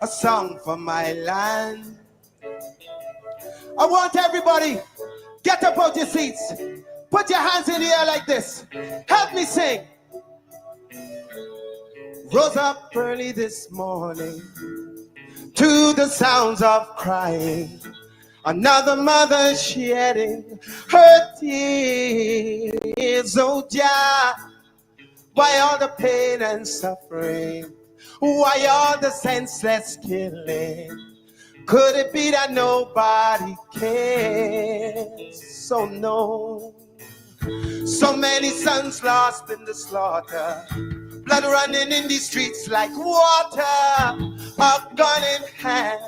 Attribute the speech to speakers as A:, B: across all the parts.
A: a song for my land. I want everybody, get up out your seats. Put your hands in the air like this. Help me sing. Rose up early this morning to the sounds of crying. Another mother shedding her tears. Oh, yeah. Why all the pain and suffering? Why all the senseless killing? Could it be that nobody cares? So no. So many sons lost in the slaughter, blood running in the streets like water. A gun in hand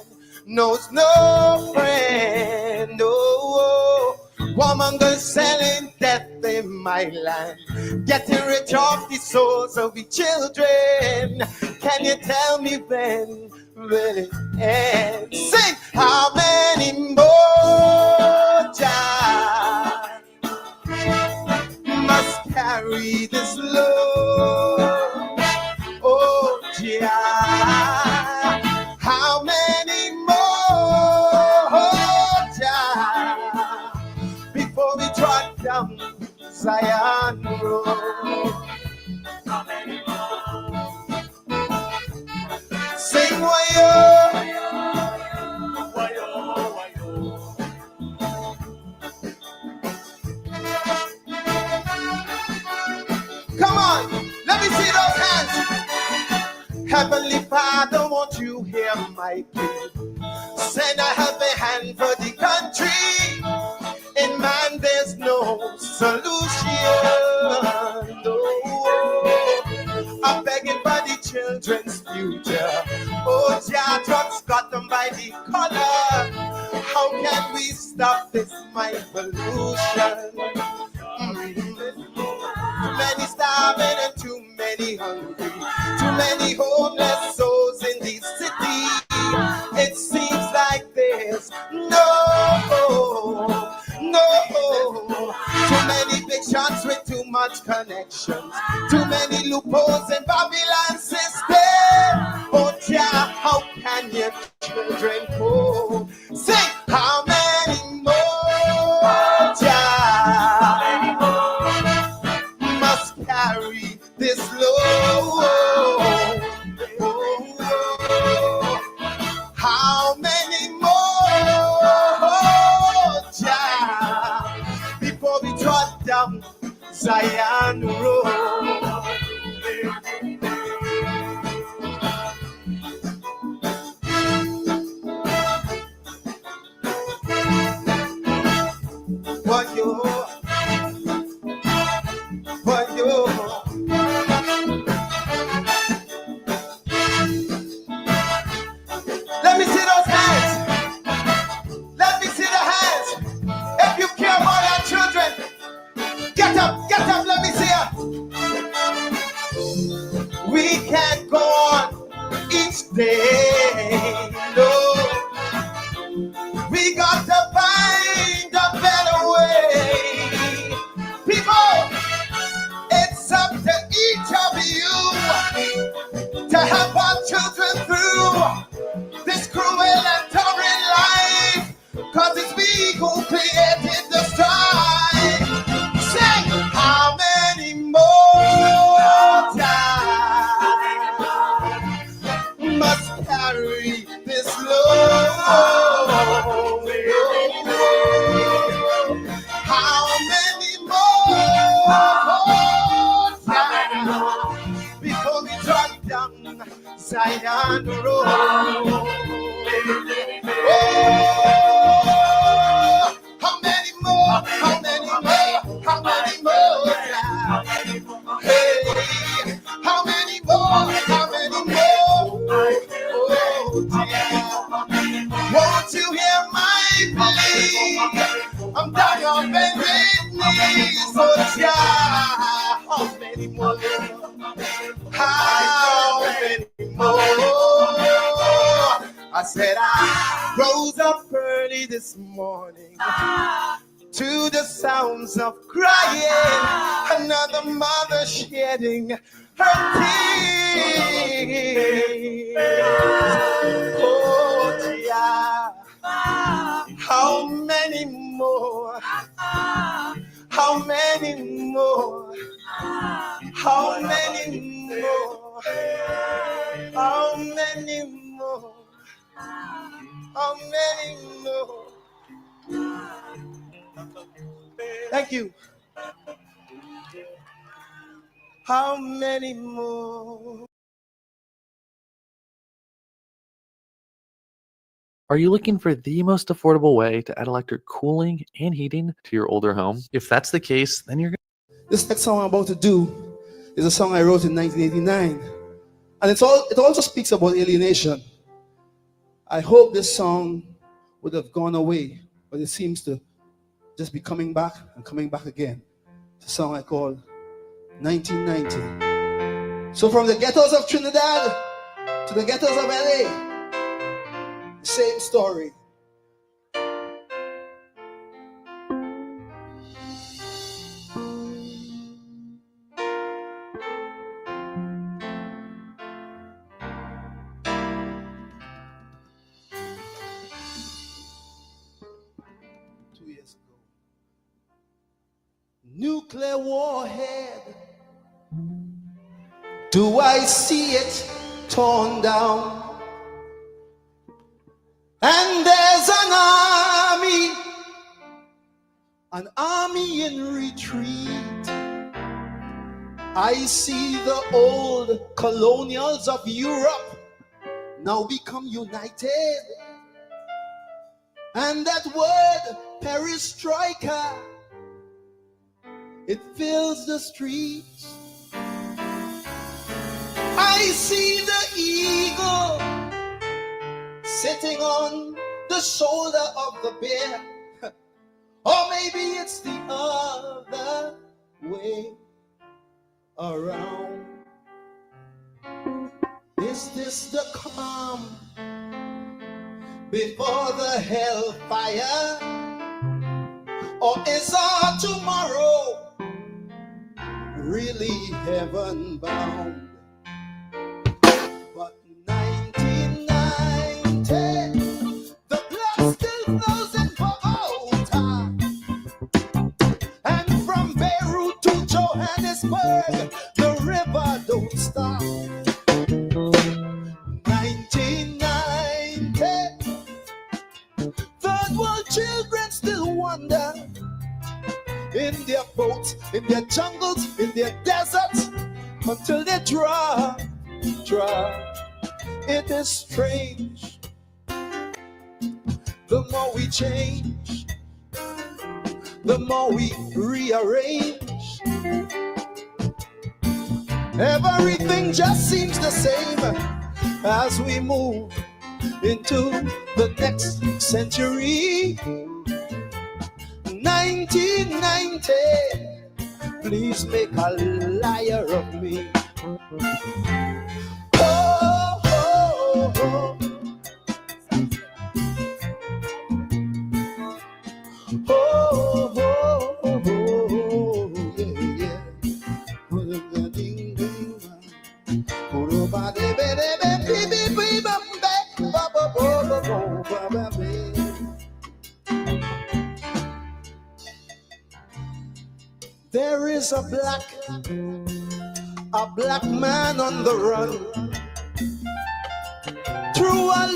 A: knows no friend. No. Warmongers selling death in my land, getting rich off the souls of the children. Can you tell me when will it end? Sing! How many more child must carry this load? Oh, child, how many more child before we trot down Zion Road? How many more? Sing wayo, wayo, wayo. Come on, let me see those hands. Heavenly Father, won't you hear my plea? Send a helping hand for the country. In man, there's no solution. No. I'm begging for the children's future. Oh, yeah, drugs got them by the collar. How can we stop this mind pollution? Too many starving and too many hungry. Too many homeless souls in the city. It seems like there's no. Too many big shots with too much connections. Too many loopholes in Babylon system. Oh, yeah, how can your children go? Sing! How many more child must carry this load? How many more child before we trot down Zion Road? What you, let me see those hands. Let me see the hands. If you care about our children, get up, let me see you. We can't go on each day, no. We got to find a better way. People, it's up to each of you to help our children through this cruel and torrid life, 'cause it's we who created the strife. Say, how many more times must carry this load? How many more times before we drop down Zion Road? Oh, how many more? How many more? How many more times? Hey, how many more? How many more? Oh, dear. Won't you hear my plea? I'm down on bended knees. Oh, yeah. How many more? How many more? I said I rose up early this morning to the sounds of crying. Another the mother shedding her tears. Oh, yeah. How many more? How many more? How many more? How many more? How many more? Thank you. How many more?
B: Are you looking for the most affordable way to add electric cooling and heating to your older home? If that's the case, then you're
C: This next song I'm about to do is a song I wrote in 1989. And it also speaks about alienation. I hope this song would have gone away, but it seems to just be coming back and coming back again. It's a song I call 1990. So from the ghettos of Trinidad to the ghettos of LA, same story. Nuclear warhead, do I see it torn down? And there's an army in retreat. I see the old colonials of Europe now become united. And that word, perestroika, it fills the streets. I see the eagle sitting on the shoulder of the bear. Or maybe it's the other way around. Is this the calm before the hellfire? Or is our tomorrow really heaven bound? But 1990, the blood still flows in Bogota, and from Beirut to Johannesburg, the river don't stop. 1990, third world children still wander in their boats, in their jungles, in their deserts, until they dry. It is strange. The more we change, the more we rearrange. Everything just seems the same as we move into the next century. 1990, please make a liar of me. Oh, oh, oh. Oh, oh, oh, yeah, yeah. There is a black man on the run through a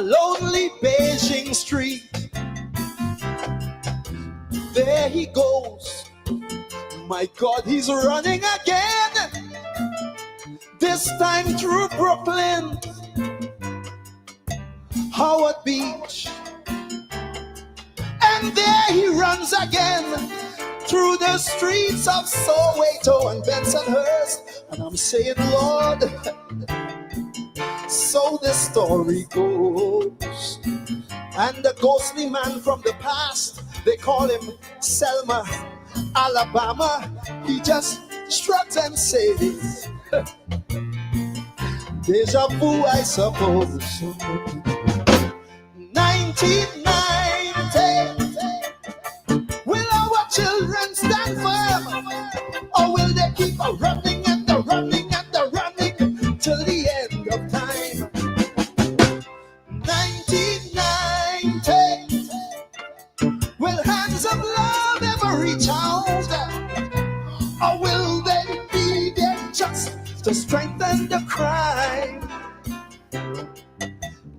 C: lonely Beijing street. There he goes. My God, he's running again. This time through Brooklyn, Howard Beach. And there he runs again through the streets of Soweto and Bensonhurst. And I'm saying, Lord, so the story goes. And the ghostly man from the past, they call him Selma, Alabama. He just shrugs and says, deja vu, I suppose. 1990, will our children stand firm?
A: strengthen the crime.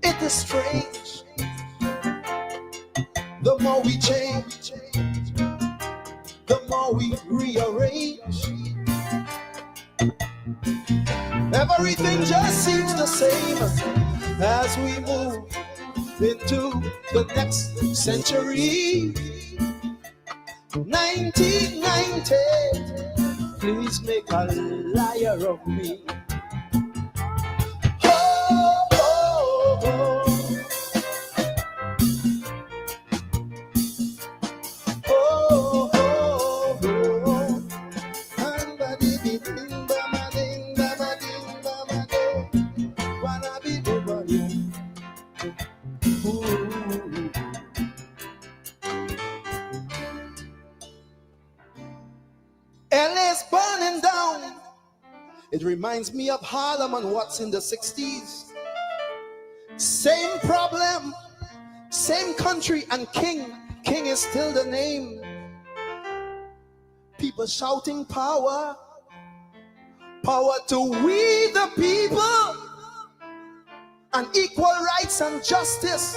A: It is strange. The more we change, the more we rearrange. Everything just seems the same as we move into the next century. 1990, please make a liar of me. Oh, oh, oh. Oh, oh, oh. LA's burning down. It reminds me of Harlem and what's in the 60s. Same problem, same country, and king is still the name. People shouting power, power to we the people, and equal rights and justice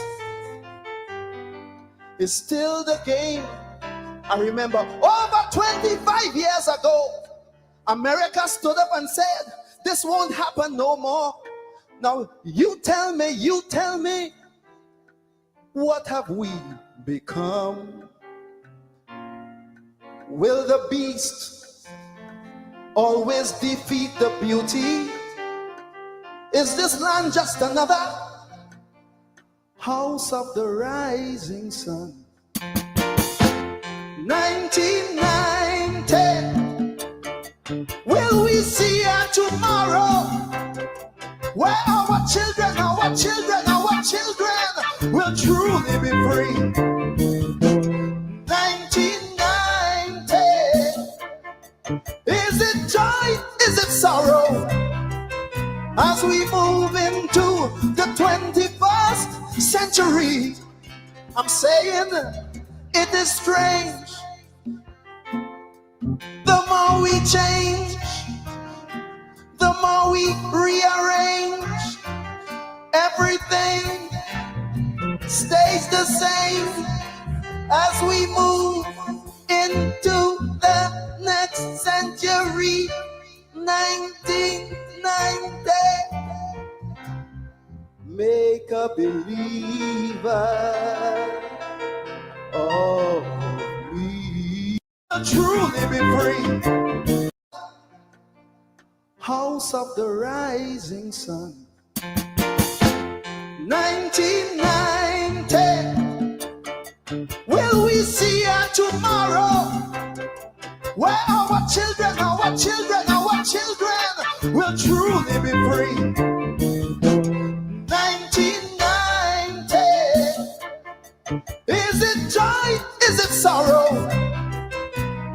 A: is still the game. I remember over 25 years ago, America stood up and said, this won't happen no more. Now you tell me, what have we become? Will the beast always defeat the beauty? Is this land just another house of the rising sun? 1990, will we see a tomorrow where our children will truly be free? 1990, is it joy, is it sorrow, as we move into the 21st century? I'm saying it is strange. The more we change, the more we rearrange. Everything stays the same as we move into the next century. 1990. Make a believer of me. Truly be free. House of the rising sun. 1990, will we see a tomorrow where our children will truly be free? 1990, is it joy, is it sorrow,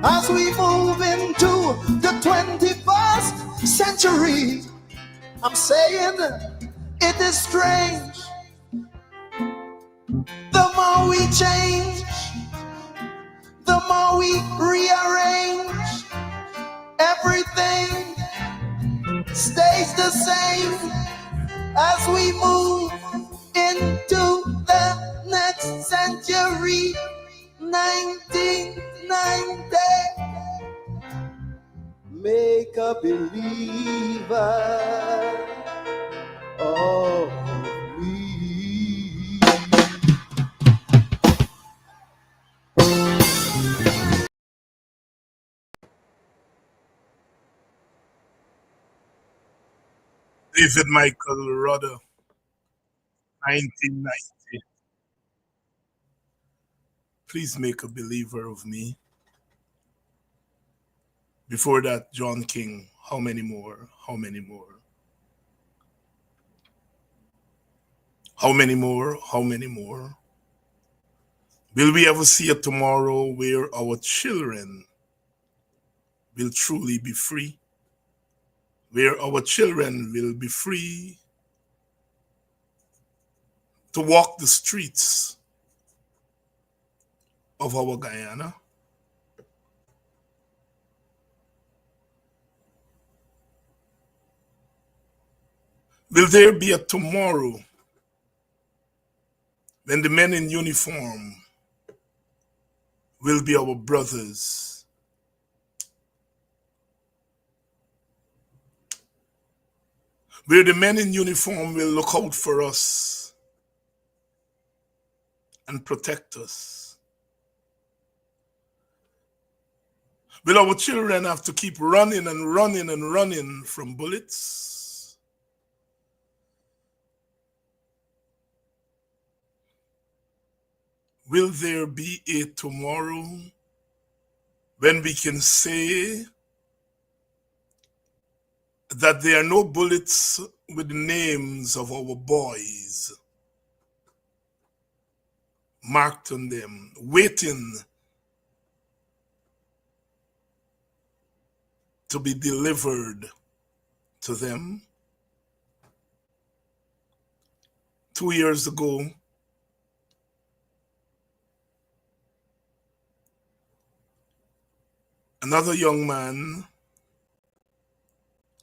A: as we move into the 21st century? I'm saying it is strange. The more we change, the more we rearrange. Everything stays the same as we move into the next century. 1990. Make a believer of me.
D: David Michael Rudder, 1990. Please make a believer of me. Before that, John King, how many more? How many more? How many more? How many more? Will we ever see a tomorrow where our children will truly be free? Where our children will be free to walk the streets of our Guyana? Will there be a tomorrow when the men in uniform will be our brothers? Where the men in uniform will look out for us and protect us? Will our children have to keep running and running and running from bullets? Will there be a tomorrow when we can say that there are no bullets with the names of our boys marked on them, waiting to be delivered to them? 2 years ago, another young man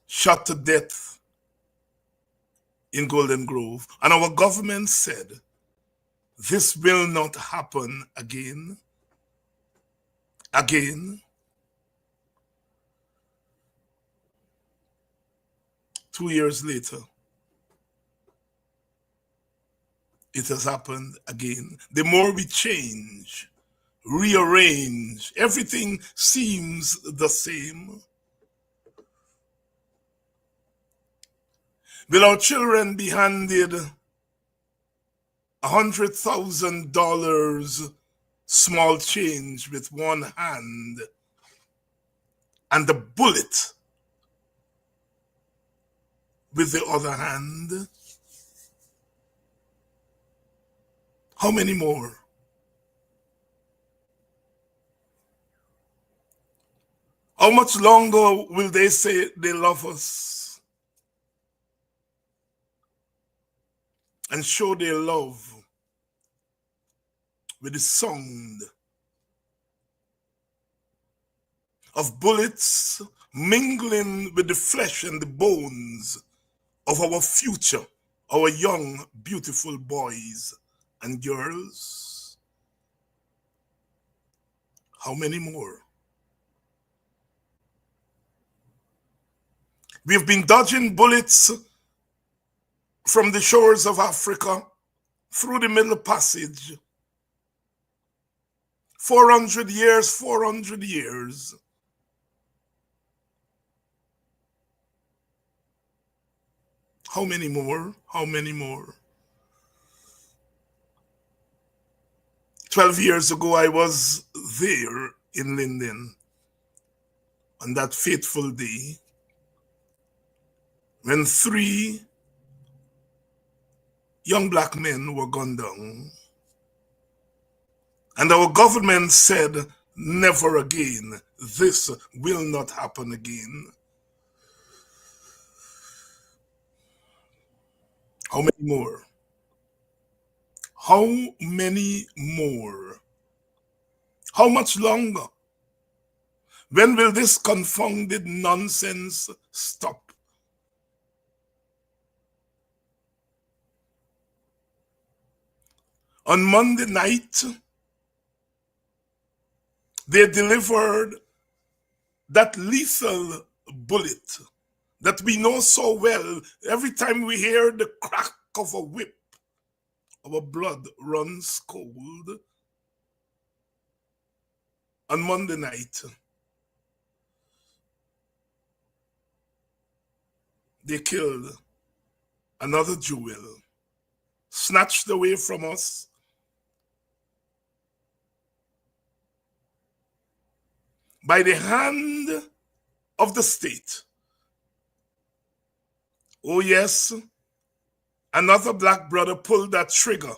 D: shot to death in Golden Grove, and our government said, this will not happen again. Again. 2 years later, it has happened again. The more we change, rearrange, everything seems the same. Will our children be handed $100,000 small change with one hand and the bullet with the other hand? How many more? How much longer will they say they love us and show their love with the sound of bullets mingling with the flesh and the bones of our future, our young, beautiful boys and girls? How many more? We've been dodging bullets from the shores of Africa through the Middle Passage. 400 years, 400 years. How many more? How many more? 12 years ago, I was there in Linden on that fateful day when 3 young black men were gunned down. And our government said, never again. This will not happen again. How many more? How many more? How much longer? When will this confounded nonsense stop? On Monday night, they delivered that lethal bullet that we know so well. Every time we hear the crack of a whip, our blood runs cold. On Monday night, they killed another jewel, snatched away from us by the hand of the state. Oh yes, another black brother pulled that trigger.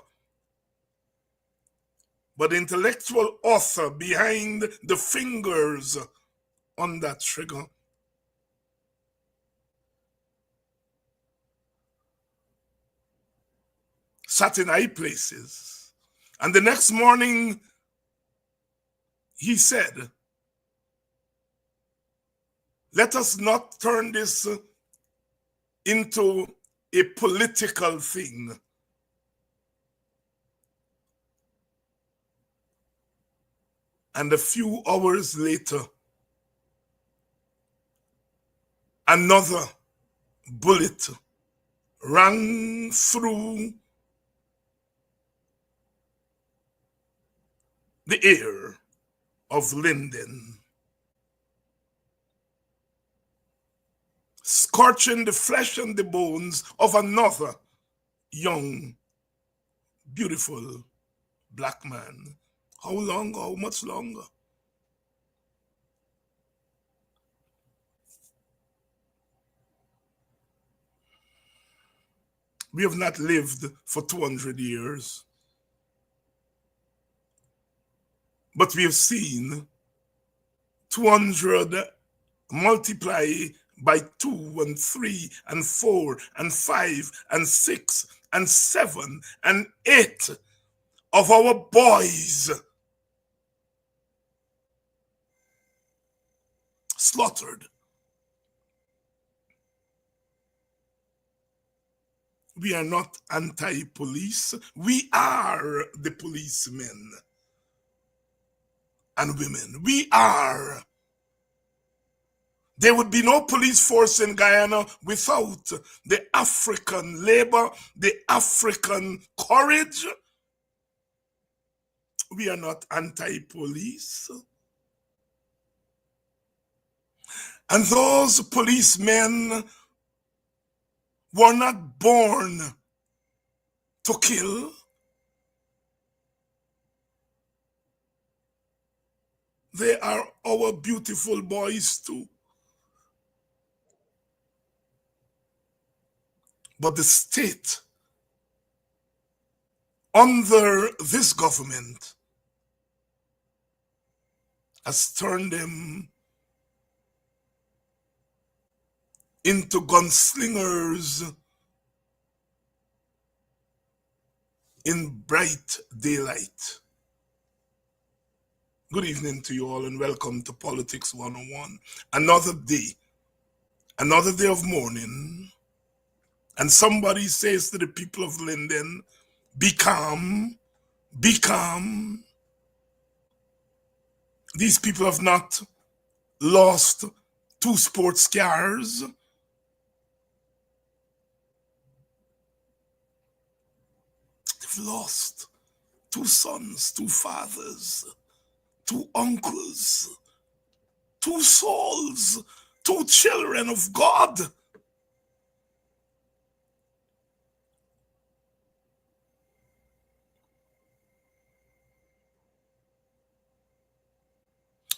D: But the intellectual author behind the fingers on that trigger sat in high places. And the next morning, he said, let us not turn this into a political thing. And a few hours later, another bullet rang through the air of Linden, scorching the flesh and the bones of another young, beautiful black man. How long? How much longer? We have not lived for 200 years, but we have seen 200 multiply by 2 and 3 and 4 and 5 and 6 and 7 and 8 of our boys slaughtered. We are not anti-police. We are the policemen and women. We are. There would be no police force in Guyana without the African labor, the African courage. We are not anti-police. And those policemen were not born to kill. They are our beautiful boys too. But the state, under this government, has turned them into gunslingers in bright daylight. Good evening to you all and welcome to Politics 101. Another day of mourning. And somebody says to the people of Linden, be calm, be calm. These people have not lost 2 sports cars. They've lost 2 sons, 2 fathers, 2 uncles, 2 souls, 2 children of God.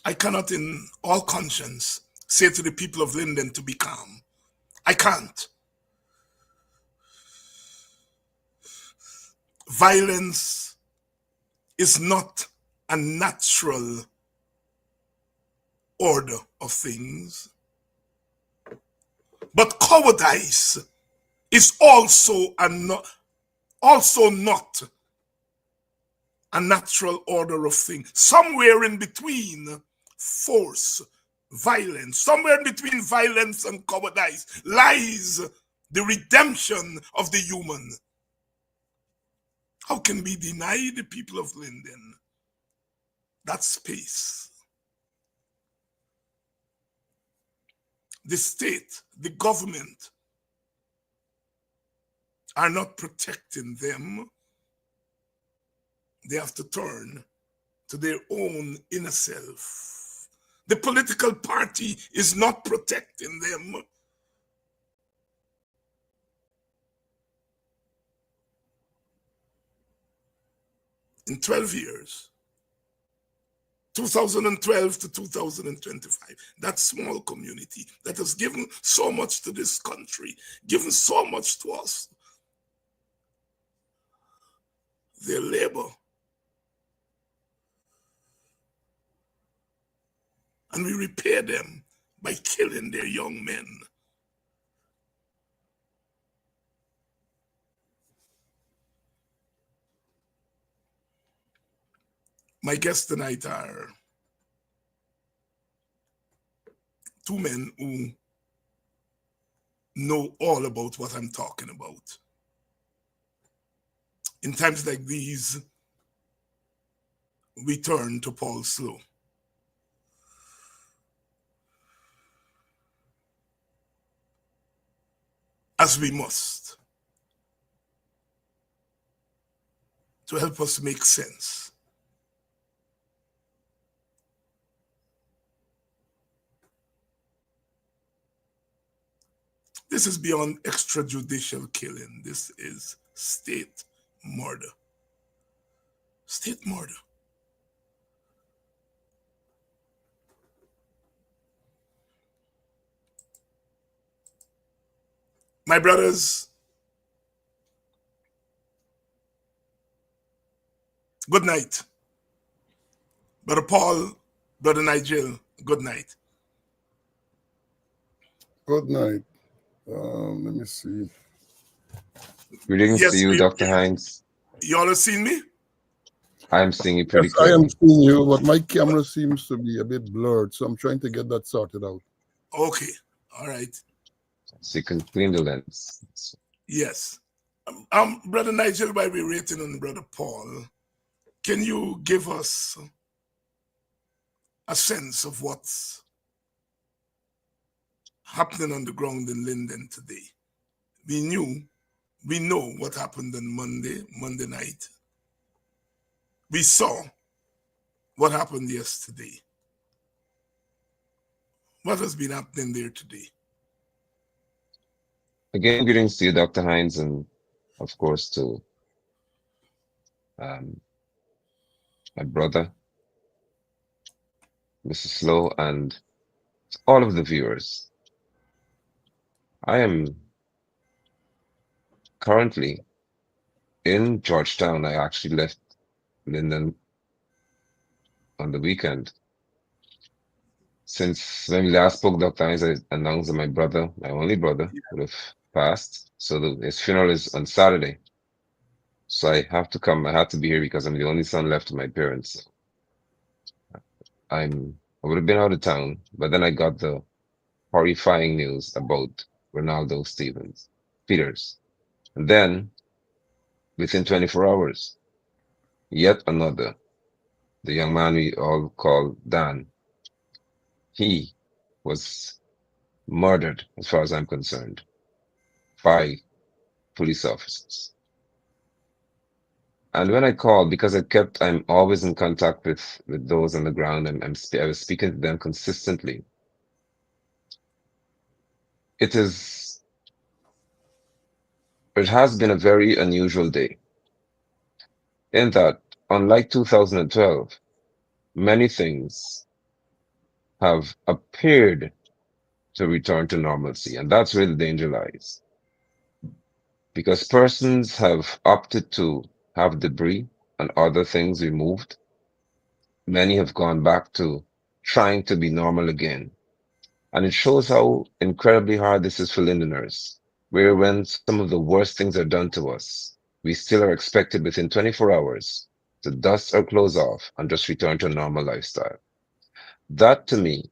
D: I cannot in all conscience say to the people of Linden to be calm. I can't. Violence is not a natural order of things. But cowardice is also not a natural order of things. Somewhere in between force, violence, somewhere in between violence and cowardice lies the redemption of the human. How can we deny the people of Linden that space? The state, the government are not protecting them. They have to turn to their own inner self. The political party is not protecting them. In 12 years, 2012 to 2025, that small community that has given so much to this country, given so much to us, their labor, and we repay them by killing their young men. My guests tonight are 2 men who know all about what I'm talking about. In times like these, we turn to Paul Slowe. As we must, to help us make sense. This is beyond extrajudicial killing. This is state murder. State murder. My brothers, good night. Brother Paul, Brother Nigel, good night.
E: Good night. Let me see.
F: Greetings to
D: Yes,
F: you, Dr. Hines.
D: you all have seen me?
F: I'm seeing you
E: Yes,
F: pretty
E: I am
F: clearly.
E: seeing you, but my camera seems to be a bit blurred, so I'm trying to get that sorted out.
D: Okay, all right.
F: So you can clean the lens.
D: Yes. Brother Nigel, while we're waiting on Brother Paul, can you give us a sense of what's happening on the ground in Linden today? We know what happened on Monday night. We saw what happened yesterday. What has been happening there today?
F: Again, greetings to you, Dr. Hines, and of course to my brother, Mrs. Slowe, and all of the viewers. I am currently in Georgetown. I actually left Linden on the weekend. Since when we last spoke, Dr. Hines, I announced that my brother, my only brother, would have passed. So his funeral is on Saturday. So I have to come. I have to be here because I'm the only son left to my parents. I would have been out of town, but then I got the horrifying news about Ronaldo Peters. And then within 24 hours, yet another, the young man we all call Dan, he was murdered, as far as I'm concerned, by police officers. And when I called, because I'm always in contact with those on the ground, and I was speaking to them consistently. It has been a very unusual day in that, unlike 2012, many things have appeared to return to normalcy. And that's where the danger lies. Because persons have opted to have debris and other things removed. Many have gone back to trying to be normal again. And it shows how incredibly hard this is for Lindeners, where when some of the worst things are done to us, we still are expected within 24 hours to dust our clothes off and just return to a normal lifestyle. That to me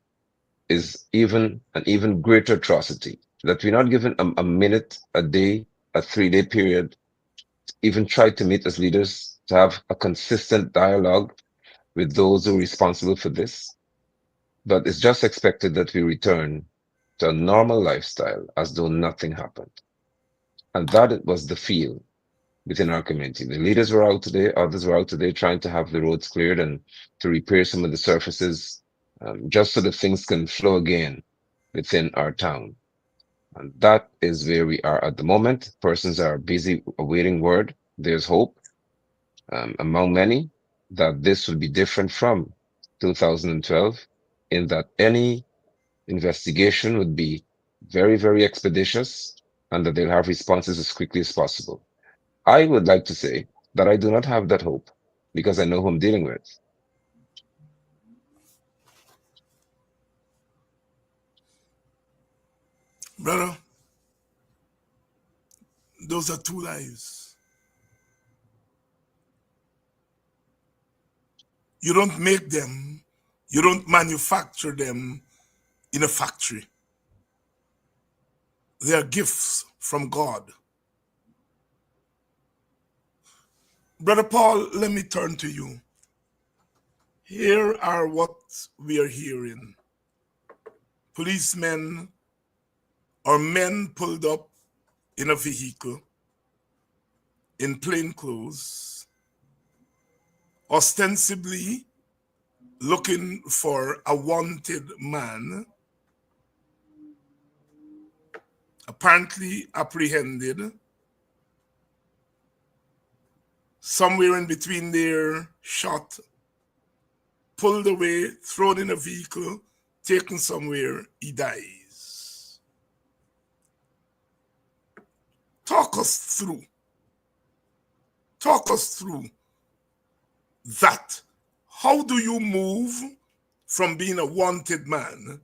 F: is an even greater atrocity, that we're not given a minute, a day, a 3-day period, even try to meet as leaders to have a consistent dialogue with those who are responsible for this. But it's just expected that we return to a normal lifestyle as though nothing happened. And that was the feel within our community. The leaders were out today, others were out today trying to have the roads cleared and to repair some of the surfaces, just so that things can flow again within our town. And that is where we are at the moment. Persons are busy awaiting word. There's hope among many that this will be different from 2012, in that any investigation would be very, very expeditious and that they'll have responses as quickly as possible. I would like to say that I do not have that hope because I know who I'm dealing with.
D: Brother, those are two lives. You don't make them, you don't manufacture them in a factory. They are gifts from God. Brother Paul, let me turn to you. Here are what we are hearing. Policemen or men pulled up in a vehicle in plain clothes, ostensibly looking for a wanted man, apparently apprehended. Somewhere in between there, shot, pulled away, thrown in a vehicle, taken somewhere, he dies. Talk us through that. How do you move from being a wanted man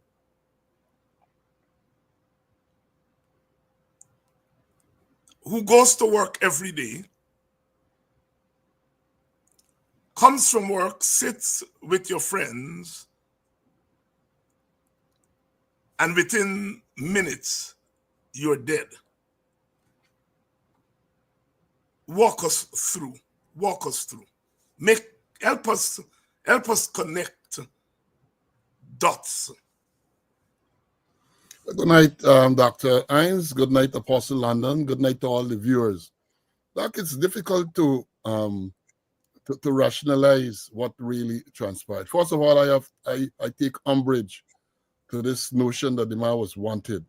D: who goes to work every day, comes from work, sits with your friends, and within minutes, you're dead? Walk us through. Help us connect dots.
E: Good night, Dr. Hines. Good night, Apostle London. Good night to all the viewers. Like, it's difficult to rationalize what really transpired. First of all, I take umbrage to this notion that the man was wanted.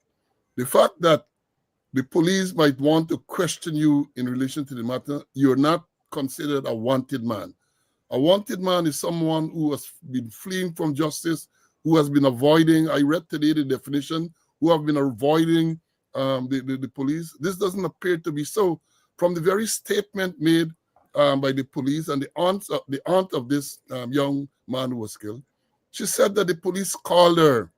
E: The fact that the police might want to question you in relation to the matter, you're not considered a wanted man. A wanted man is someone who has been fleeing from justice, who has been avoiding, I read today the definition, who have been avoiding the police. This doesn't appear to be so. From the very statement made by the police and the aunt of this young man who was killed, she said that the police called her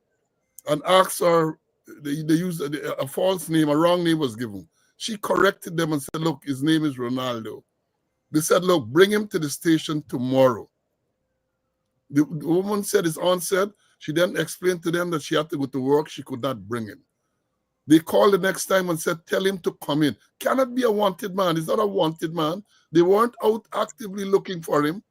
E: and asked her, they used a false name, a wrong name was given. She corrected them and said, look, his name is Ronaldo. They said, look, bring him to the station tomorrow. The woman said, his aunt said, she then explained to them that she had to go to work, she could not bring him. They called the next time and said, tell him to come in. Cannot be a wanted man. He's not a wanted man. They weren't out actively looking for him.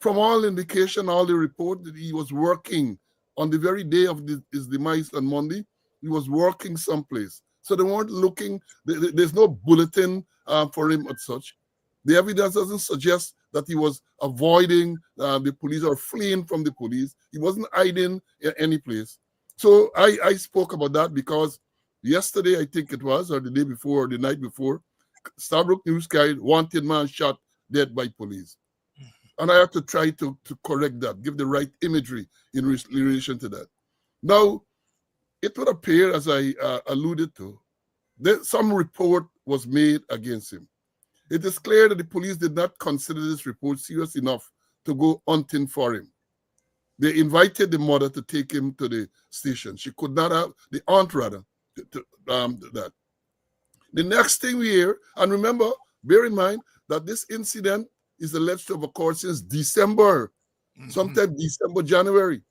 E: From all indication, all the report, that he was working on the very day of his demise on Monday. He was working someplace. So they weren't looking. There's no bulletin for him as such. The evidence doesn't suggest that he was avoiding the police or fleeing from the police. He wasn't hiding in any place. So I spoke about that because yesterday, I think it was, or the day before, or the night before, Starbrook News carried wanted man shot dead by police. And I have to try to correct that, give the right imagery in relation to that. Now, it would appear, as I alluded to, that some report was made against him. It is clear that the police did not consider this report serious enough to go hunting for him. They invited the mother to take him to the station. She could not have, the aunt rather, that. The next thing we hear, and remember, bear in mind that this incident is alleged to have occurred since December, sometime December, January.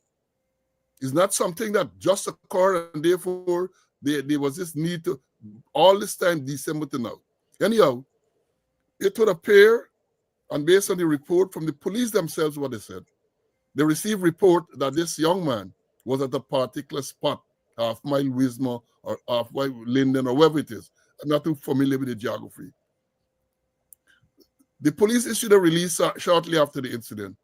E: It's not something that just occurred and therefore there was this need to, all this time, December to now. Anyhow, it would appear, and based on the report from the police themselves, what they said, they received report that this young man was at a particular spot, half-mile Wismar or half-mile Linden or wherever it is. I'm not too familiar with the geography. The police issued a release shortly after the incident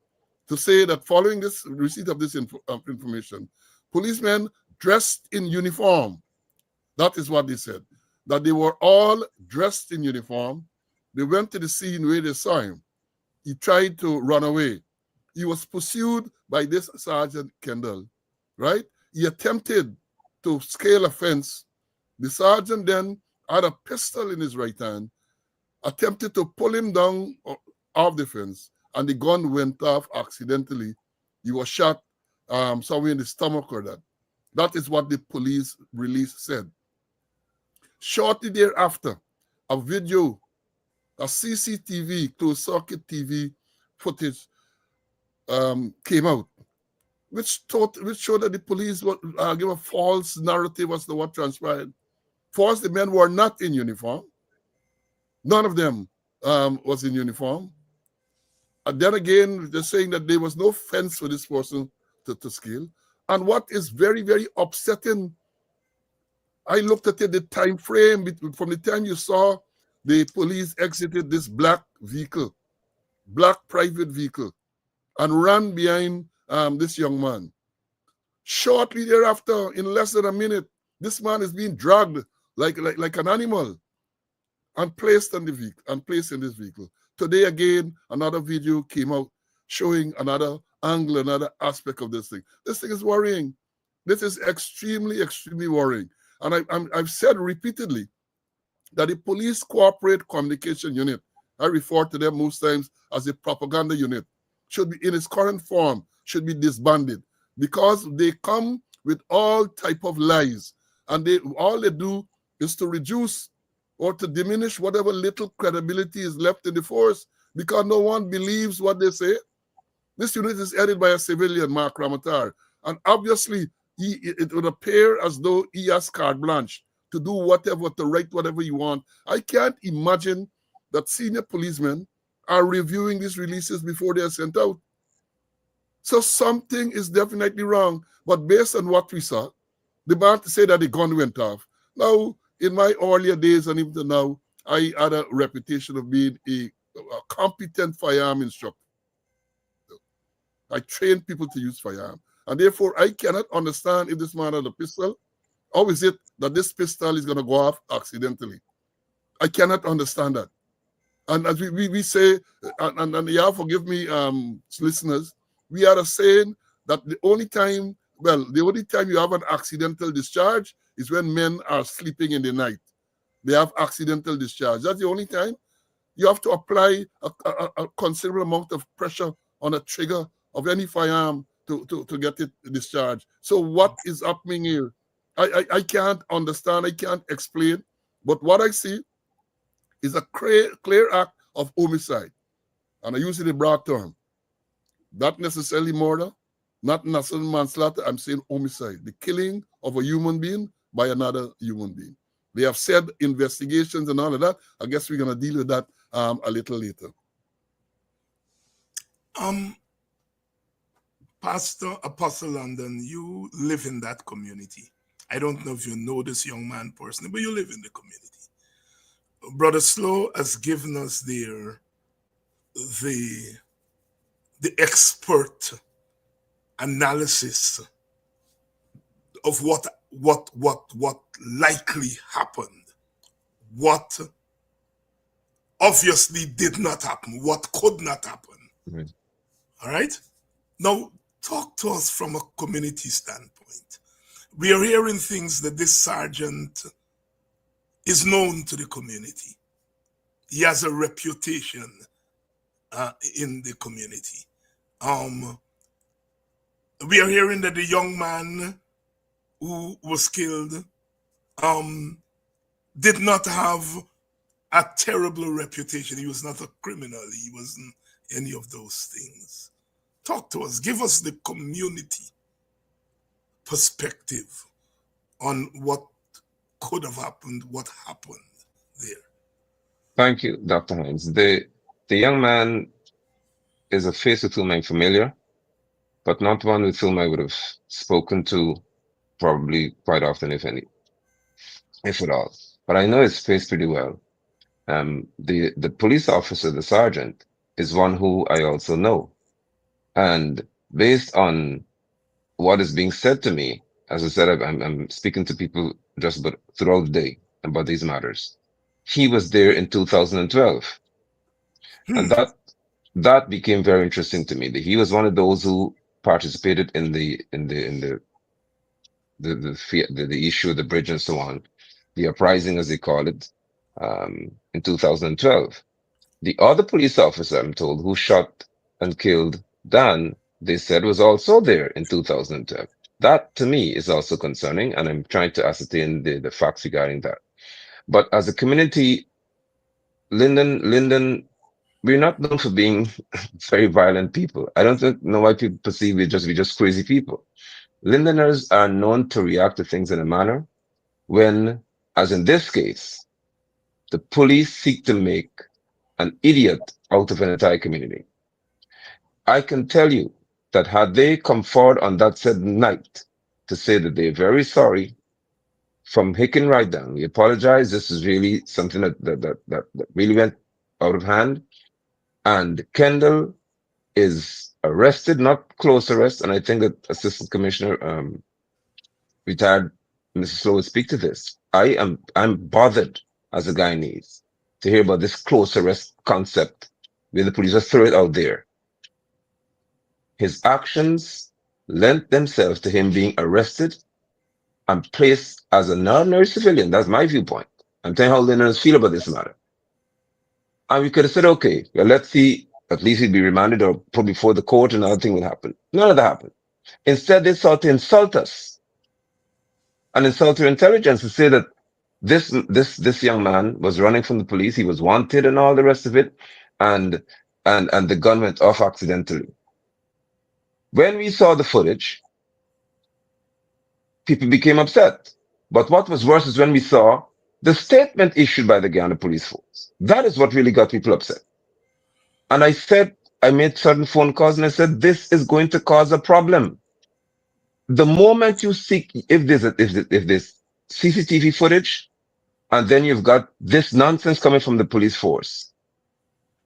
E: to say that following this receipt of this information, policemen dressed in uniform, that is what they said, that they were all dressed in uniform. They went to the scene where they saw him. He tried to run away. He was pursued by this Sergeant Kendall, right? He attempted to scale a fence. The sergeant then had a pistol in his right hand, attempted to pull him down off the fence, and the gun went off accidentally. He was shot somewhere in the stomach or that. That is what the police release said. Shortly thereafter, a video, a CCTV, closed-circuit TV footage came out, which showed that the police would give a false narrative as to what transpired. First, the men were not in uniform. None of them was in uniform. And then again, they're saying that there was no fence for this person to scale. And what is very, very upsetting, I looked at it, the time frame from the time you saw the police exited this black vehicle, black private vehicle, and ran behind this young man. Shortly thereafter, in less than a minute, this man is being dragged like an animal and placed in the vehicle and placed in this vehicle. Today again, another video came out showing another angle, another aspect of this thing. This thing is worrying. This is extremely, extremely worrying. And I've said repeatedly that the police corporate communication unit, I refer to them most times as a propaganda unit, should be in its current form, should be disbanded, because they come with all type of lies, and all they do is to reduce or to diminish whatever little credibility is left in the force, because no one believes what they say. This unit is headed by a civilian, Mark Ramatar, and obviously it would appear as though he has carte blanche to do whatever, to write whatever you want. I can't imagine that senior policemen are reviewing these releases before they are sent out. So something is definitely wrong. But based on what we saw, the man to say that the gun went off. Now, in my earlier days and even now, I had a reputation of being a competent firearm instructor. I trained people to use firearm. And therefore, I cannot understand if this man had a pistol. How is it that this pistol is going to go off accidentally? I cannot understand that. And as we say, and you have forgive me, listeners, we are saying that the only time you have an accidental discharge is when men are sleeping in the night. They have accidental discharge. That's the only time. You have to apply a considerable amount of pressure on a trigger of any firearm to get it discharged. So what is happening here? I can't understand. I can't explain. But what I see is a clear act of homicide. And I use it in broad term. Not necessarily murder, not necessarily manslaughter. I'm saying homicide. The killing of a human being by another human being. They have said investigations and all of that. I guess we're going to deal with that a little later.
D: Pastor Apostle London, you live in that community. I don't know if you know this young man personally, but you live in the community. Brother Slowe has given us there the expert analysis of what likely happened, what obviously did not happen, what could not happen.
F: Right.
D: All right? Now, talk to us from a community standpoint. We are hearing things that this sergeant is known to the community. He has a reputation in the community. We are hearing that the young man who was killed did not have a terrible reputation. He was not a criminal. He wasn't any of those things. Talk to us. Give us the community perspective on what could have happened, what happened there.
F: Thank you, Dr. Hines. The young man is a face with whom I'm familiar, but not one with whom I would have spoken to probably quite often, if at all. But I know his face pretty well. The police officer, the sergeant, is one who I also know. And based on what is being said to me, as I said, I'm speaking to people just about throughout the day about these matters. He was there in 2012. And that became very interesting to me. He was one of those who participated in the issue of the bridge and so on, the uprising as they call it, in 2012. The other police officer, I'm told, who shot and killed Dan, they said was also there in 2012. That to me is also concerning, and I'm trying to ascertain the facts regarding that. But as a community, Linden, we're not known for being very violent people. I don't know why people perceive we're just crazy people. Lindeners are known to react to things in a manner when as in this case, the police seek to make an idiot out of an entire community. I can tell you that had they come forward on that said night to say that they're very sorry from Hicken right down, we apologize. This is really something that really went out of hand. And Kendall is arrested, not close arrest. And I think that Assistant Commissioner, retired Mrs. Slowe will speak to this. I'm bothered as a Guyanese to hear about this close arrest concept where the police just throw it out there. His actions lent themselves to him being arrested and placed as an ordinary civilian. That's my viewpoint. I'm telling you how Linders feel about this matter. And we could have said, okay, well, let's see, at least he'd be remanded or put before the court and another thing would happen. None of that happened. Instead, they sought to insult us and insult our intelligence to say that this young man was running from the police, he was wanted and all the rest of it, and the gun went off accidentally. When we saw the footage, people became upset. But what was worse is when we saw the statement issued by the Guyana police force. That is what really got people upset. And I made certain phone calls and I said, this is going to cause a problem. The moment you seek, if there's CCTV footage, and then you've got this nonsense coming from the police force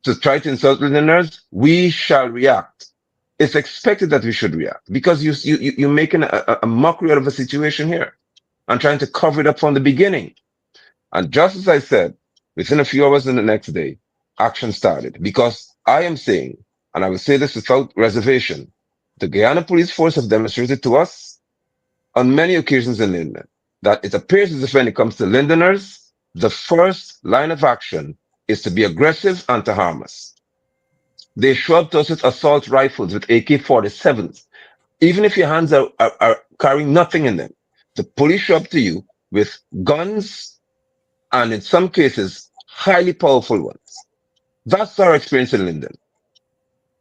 F: to try to insult Linders, we shall react. It's expected that we should react because you're making a mockery out of a situation here and trying to cover it up from the beginning. And just as I said, within a few hours in the next day, action started because I am saying, and I will say this without reservation, the Guyana police force have demonstrated to us on many occasions in Linden that it appears as if when it comes to Lindeners, the first line of action is to be aggressive and to harm us. They show up to us with assault rifles, with AK-47s. Even if your hands are carrying nothing in them, the police show up to you with guns and in some cases, highly powerful ones. That's our experience in Linden.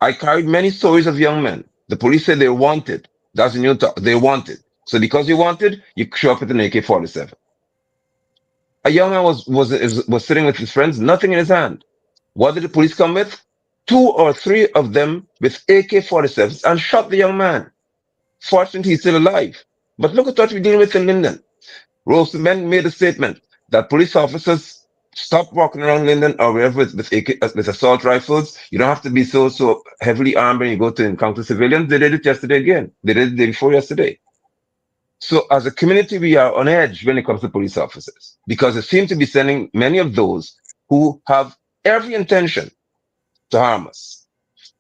F: I carried many stories of young men. The police said they're wanted. That's a new talk. They're wanted. So because you're wanted, you show up with an AK-47. A young man was sitting with his friends, nothing in his hand. What did the police come with? 2 or 3 of them with AK-47s and shot the young man. Fortunately, he's still alive. But look at what we're dealing with in Linden. Roseman made a statement that police officers stop walking around Linden or wherever with assault rifles. You don't have to be so heavily armed when you go to encounter civilians. They did it yesterday again. They did it the day before yesterday. So as a community, we are on edge when it comes to police officers because they seem to be sending many of those who have every intention to harm us.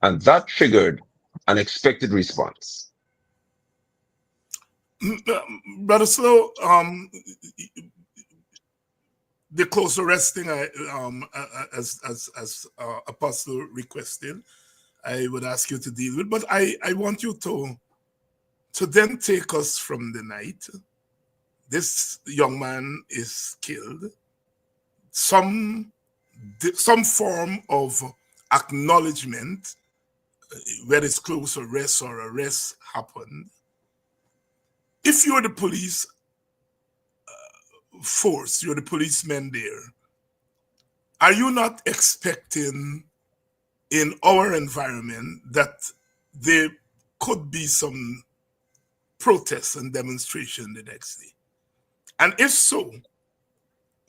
F: And that triggered an expected response.
D: Brother Slowe, the close arresting, as Apostle requested, I would ask you to deal with. But I want you to then take us from the night. This young man is killed. Some form of acknowledgement, whether it's close arrest or arrest, happened. If you're the police force, you're the policemen there, are you not expecting in our environment that there could be some protests and demonstration the next day? And if so,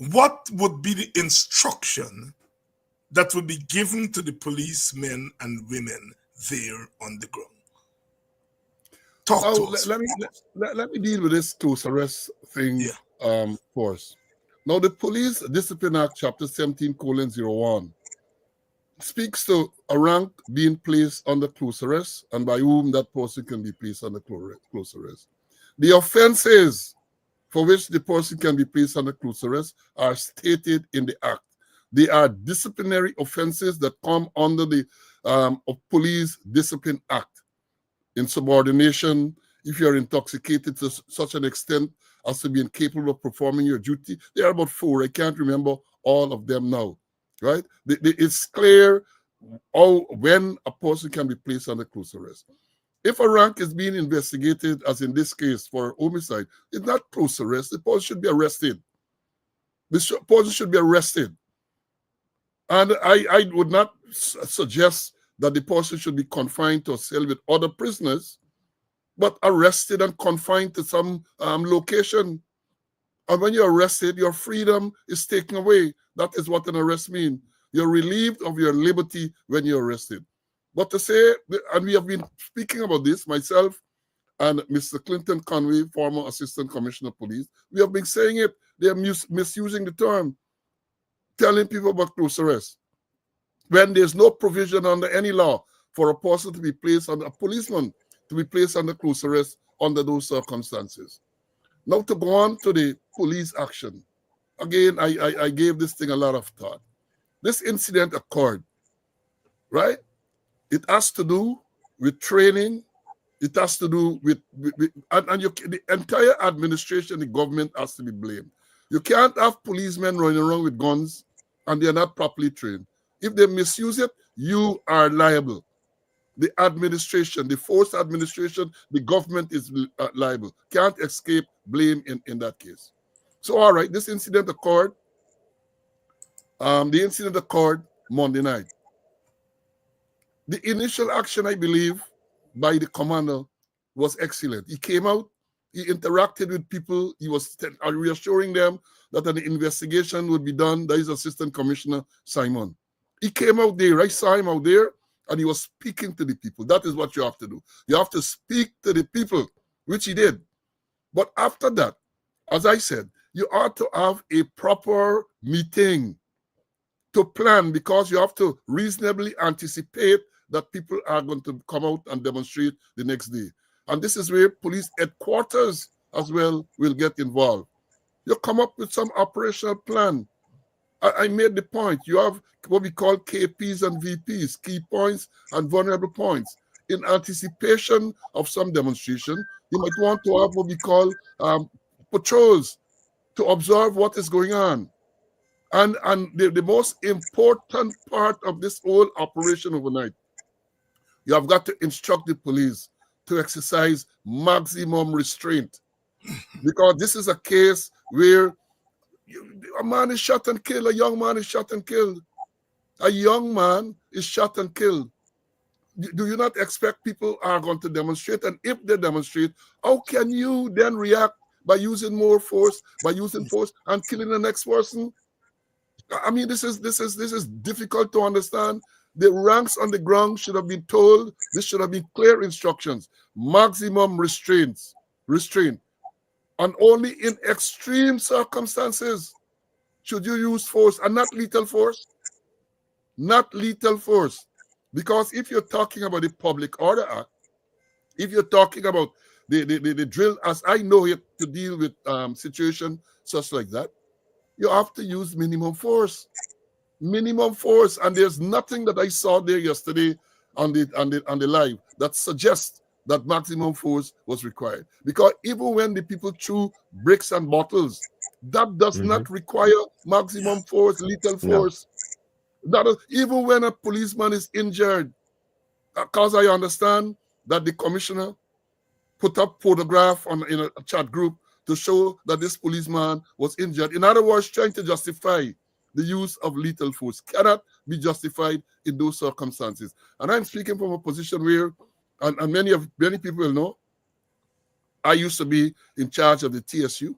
D: what would be the instruction that would be given to the policemen and women there on the ground? Talk to us.
E: Let me deal with this close arrest thing first. Now, the Police Discipline Act, Chapter 17:01, speaks to a rank being placed under close arrest and by whom that person can be placed under close arrest. The offenses for which the person can be placed under close arrest are stated in the Act. They are disciplinary offenses that come under the Police Discipline Act. Insubordination, if you're intoxicated to such an extent as to be incapable of performing your duty. There are about 4. I can't remember all of them now, right? It's clear when a person can be placed under close arrest. If a rank is being investigated, as in this case for homicide, it's not close arrest. The person should be arrested. The person should be arrested. And I would not suggest that the person should be confined to a cell with other prisoners, but arrested and confined to some location. And when you're arrested, your freedom is taken away. That is what an arrest means. You're relieved of your liberty when you're arrested. But to say, and we have been speaking about this, myself and Mr. Clinton Conway, former Assistant Commissioner of Police, we have been saying it. They are misusing the term, telling people about close arrest, when there's no provision under any law for a person to be placed under, a policeman to be placed under close arrest under those circumstances. Now to go on to the police action. Again, I gave this thing a lot of thought. This incident occurred, right? It has to do with training. It has to do with the entire administration, the government has to be blamed. You can't have policemen running around with guns and they're not properly trained. If they misuse it, you are liable. The administration, the force administration, the government is liable. Can't escape blame in that case. So, all right, this incident occurred. The incident occurred Monday night. The initial action, I believe, by the commander was excellent. He came out, he interacted with people, he was reassuring them that an investigation would be done. That is Assistant Commissioner Simon. He came out there, I saw him out there, and he was speaking to the people. That is what you have to do. You have to speak to the people, which he did. But after that, as I said, you ought to have a proper meeting to plan, because you have to reasonably anticipate that people are going to come out and demonstrate the next day. And this is where police headquarters as well will get involved. You come up with some operational plan. I made the point. You have what we call KPs and VPs, key points and vulnerable points. In anticipation of some demonstration, you might want to have what we call patrols to observe what is going on. And the most important part of this whole operation overnight, you have got to instruct the police to exercise maximum restraint. Because this is a case where a man is shot and killed, a young man is shot and killed. A young man is shot and killed. Do you not expect people are going to demonstrate? And if they demonstrate, how can you then react by using more force, by using force and killing the next person? I mean, this is difficult to understand. The ranks on the ground should have been told. This should have been clear instructions. Maximum restraint. And only in extreme circumstances should you use force, and not lethal force. Not lethal force. Because if you're talking about the Public Order Act, if you're talking about the drill, as I know it, to deal with situations such like that, you have to use minimum force. Minimum force. And there's nothing that I saw there yesterday on the live that suggests that maximum force was required. Because even when the people threw bricks and bottles, that does not require maximum force, lethal force. No. That is, even when a policeman is injured, because I understand that the commissioner put up photograph in a chat group to show that this policeman was injured. In other words, trying to justify the use of lethal force cannot be justified in those circumstances. And I'm speaking from a position where, and many people will know, I used to be in charge of the TSU.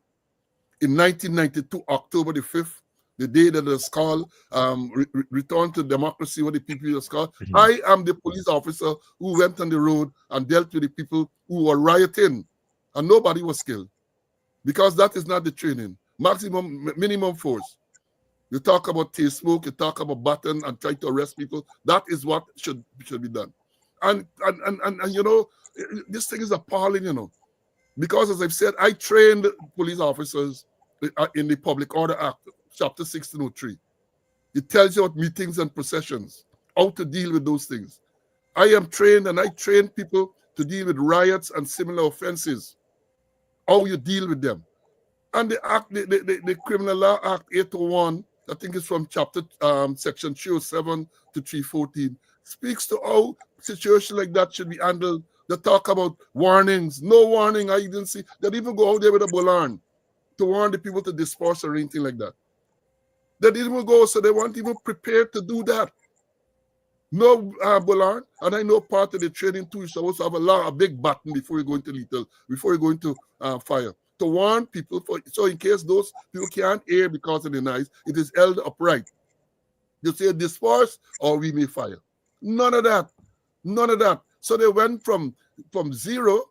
E: In 1992, October the 5th, the day that it's called Return to Democracy, what the people is called, I am the police officer who went on the road and dealt with the people who were rioting, and nobody was killed. Because that is not the training. Minimum force. You talk about tail smoke, you talk about baton and try to arrest people. That is what should be done. And you know, this thing is appalling, you know. Because as I've said, I trained police officers in the Public Order Act, Chapter 1603. It tells you about meetings and processions, how to deal with those things. I am trained, and I train people to deal with riots and similar offenses, how you deal with them. And the act, the Criminal Law Act 801, I think it's from chapter section 307 to 314, speaks to how situations like that should be handled. They talk about warnings. No warning, I didn't see. They even go out there with a bullhorn to warn the people to disperse or anything like that. They didn't even go, so they weren't even prepared to do that. No, Bullard, and I know part of the training too, you're supposed to have a big button before you go into lethal, before you go into fire, to warn people, so in case those people can't air because of the knives, it is held upright. You say disperse or we may fire. None of that. None of that. So they went from 0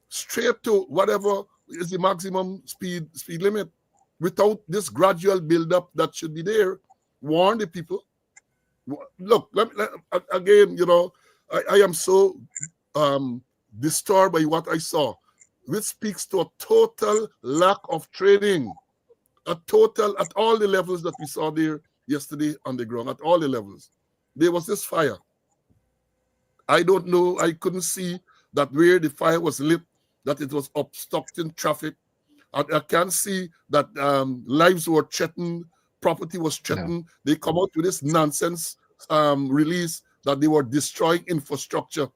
E: straight to whatever is the maximum speed limit without this gradual build-up that should be there. Warn the people. Look, again, I am so disturbed by what I saw, which speaks to a total lack of training, at all the levels that we saw there yesterday on the ground, at all the levels. There was this fire. I don't know, I couldn't see that where the fire was lit, that it was obstructing traffic. I can't see that lives were threatened, property was threatened. No. They come out with this nonsense release that they were destroying infrastructure.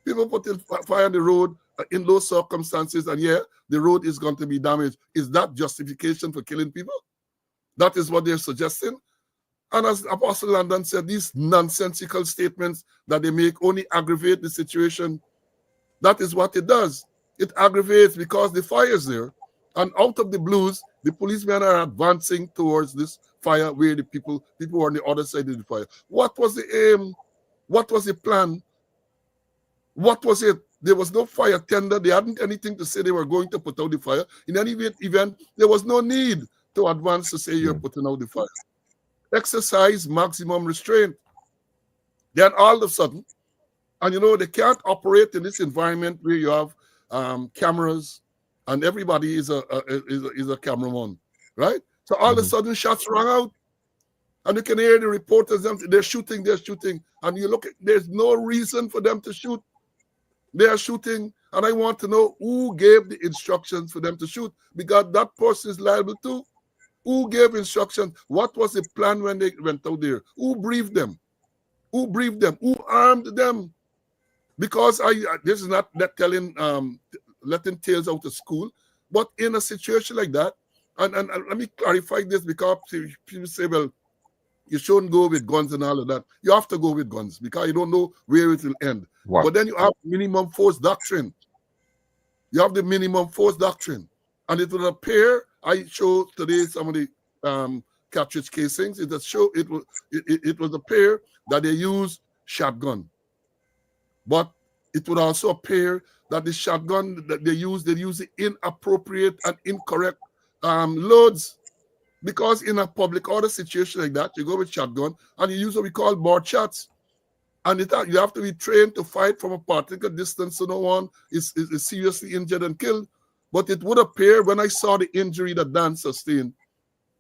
E: People put fire on the road in those circumstances, and the road is going to be damaged. Is that justification for killing people? That is what they're suggesting. And as Apostle Linden said, these nonsensical statements that they make only aggravate the situation. That is what it does. It aggravates because the fire is there. And out of the blues, the policemen are advancing towards this fire where the people were on the other side of the fire. What was the aim? What was the plan? What was it? There was no fire tender. They hadn't anything to say they were going to put out the fire. In any event, there was no need to advance to say you're putting out the fire. Exercise maximum restraint. Then all of a sudden, and they can't operate in this environment where you have cameras and everybody is a cameraman, right? So all of a sudden shots rang out, and you can hear the reporters, they're shooting, and you look, there's no reason for them to shoot. They are shooting, and I want to know who gave the instructions for them to shoot, because that person is liable too. Who gave instructions? What was the plan when they went out there? Who briefed them? Who briefed them? Who armed them? Because this is not letting tales out of school, but in a situation like that, and let me clarify this, because people say, well, you shouldn't go with guns and all of that. You have to go with guns because you don't know where it will end. Wow. But then you have minimum force doctrine. You have the minimum force doctrine. And it will appear, I showed today some of the cartridge casings, it was appear that they use shotgun. But it would also appear that the shotgun that they use the inappropriate and incorrect loads. Because in a public order situation like that, you go with shotgun and you use what we call board shots. And you have to be trained to fight from a particular distance so no one is seriously injured and killed. But it would appear when I saw the injury that Dan sustained,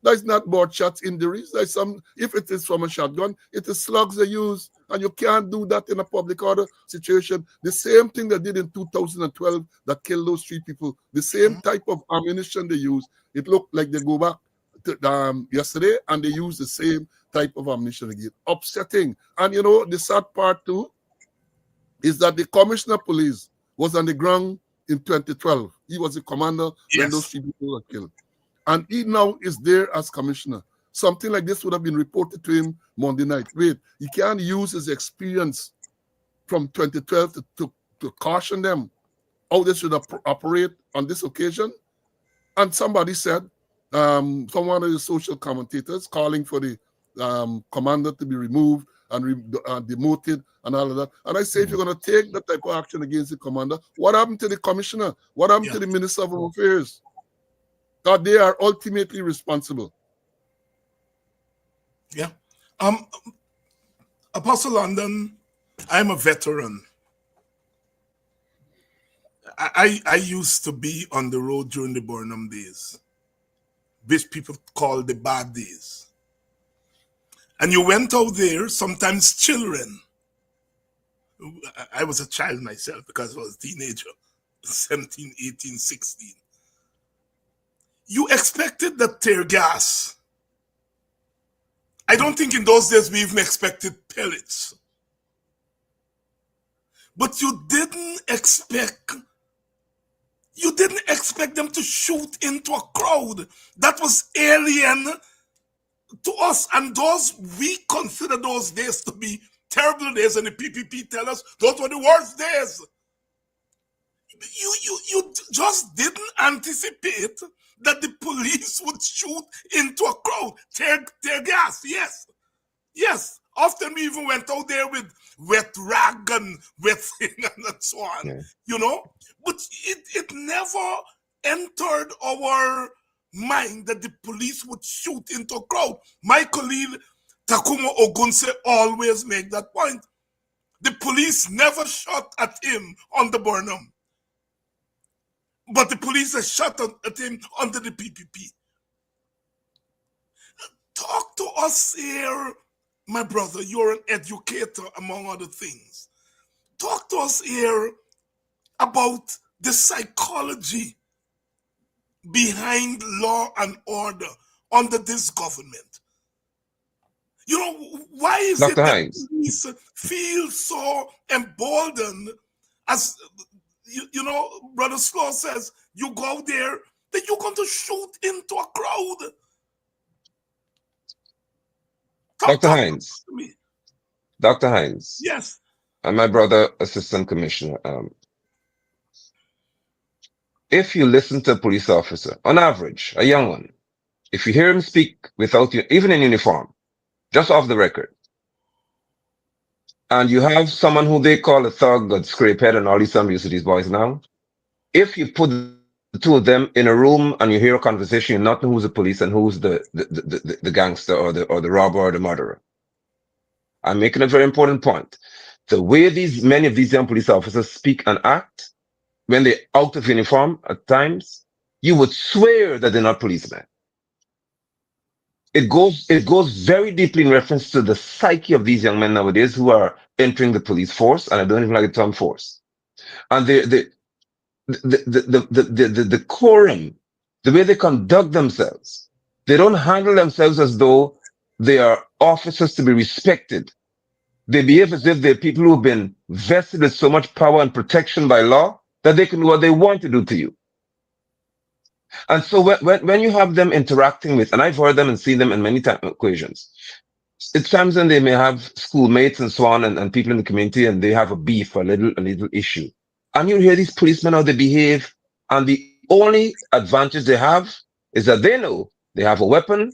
E: that's not board shots injuries. There's if it is from a shotgun, it is slugs they use. And you can't do that in a public order situation. The same thing they did in 2012 that killed those 3 people. The same type of ammunition they use. It looked like they go back to, yesterday and they use the same type of ammunition again. Upsetting. And the sad part too is that the commissioner of police was on the ground in 2012. He was the commander when those 3 people were killed. And he now is there as commissioner. Something like this would have been reported to him Monday night. Wait, he can't use his experience from 2012 to caution them how they should operate on this occasion. And somebody said, someone of the social commentators calling for the commander to be removed and demoted and all of that. And I say, if you're going to take that type of action against the commander, what happened to the commissioner? What happened to the Minister of Home Affairs? God, they are ultimately responsible.
D: Yeah. Apostle Linden, I'm a veteran. I used to be on the road during the Burnham days, which people call the bad days. And you went out there, sometimes children. I was a child myself because I was a teenager, 17, 18, 16. You expected the tear gas. I don't think in those days we even expected pellets. But you didn't expect them to shoot into a crowd that was alien to us, and those, we consider those days to be terrible days, and the PPP tell us those were the worst days. You just didn't anticipate that the police would shoot into a crowd, tear gas. Yes. Often we even went out there with wet rag and wet thing and so on,
F: Yeah.
D: But it never entered our mind that the police would shoot into a crowd. My colleague Takuma Ogunse always made that point. The police never shot at him on the Burnham, but the police have shot at him under the PPP. Talk to us here, my brother. You're an educator, among other things. Talk to us here about the psychology behind law and order under this government. Why is
F: Dr.
D: it that
F: Hines.
D: police feel so emboldened, as Brother Slowe says, you go there, that you're going to shoot into a crowd?
F: Dr. Hines. Dr. Hines.
D: Yes.
F: And my brother, Assistant Commissioner, if you listen to a police officer, on average, a young one, if you hear him speak without, even in uniform, just off the record, and you have someone who they call a thug or scrapehead and all these some use of these boys now, if you put the two of them in a room and you hear a conversation, you not know who's the police and who's the gangster or the robber or the murderer. I'm making a very important point. The way many of these young police officers speak and act when they're out of uniform at times, you would swear that they're not policemen. It goes very deeply in reference to the psyche of these young men nowadays who are entering the police force, and I don't even like the term force. And the decorum, the way they conduct themselves, they don't handle themselves as though they are officers to be respected. They behave as if they're people who've been vested with so much power and protection by law that they can do what they want to do to you. And so when you have them interacting with, and I've heard them and seen them in many occasions, it's times when they may have schoolmates and so on and people in the community, and they have a beef, a little issue. And you hear these policemen how they behave, and the only advantage they have is that they know they have a weapon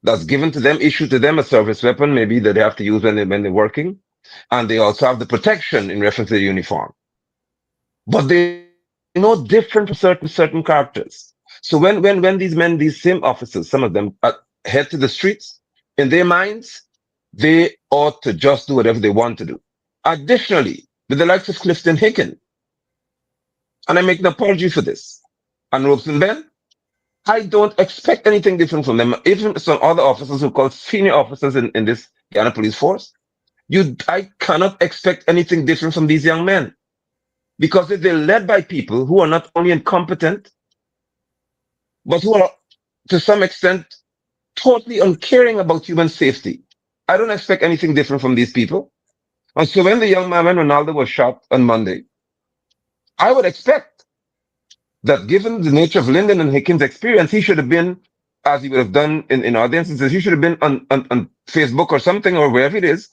F: that's given to them, issued to them, a service weapon, maybe that they have to use when they're working. And they also have the protection in reference to the uniform. But they're no different from certain characters. So when these same officers, some of them head to the streets, in their minds, they ought to just do whatever they want to do. Additionally, with the likes of Clifton Hicken, and I make an apology for this, and Robeson Ben, I don't expect anything different from them. Even some other officers who call senior officers in this Guyana police force, I cannot expect anything different from these young men. Because if they're led by people who are not only incompetent, but who are, to some extent, totally uncaring about human safety, I don't expect anything different from these people. And so when the young man, when Ronaldo was shot on Monday, I would expect that given the nature of Linden and Hicken's experience, he should have been, as he would have done in other instances, he should have been on Facebook or something, or wherever it is,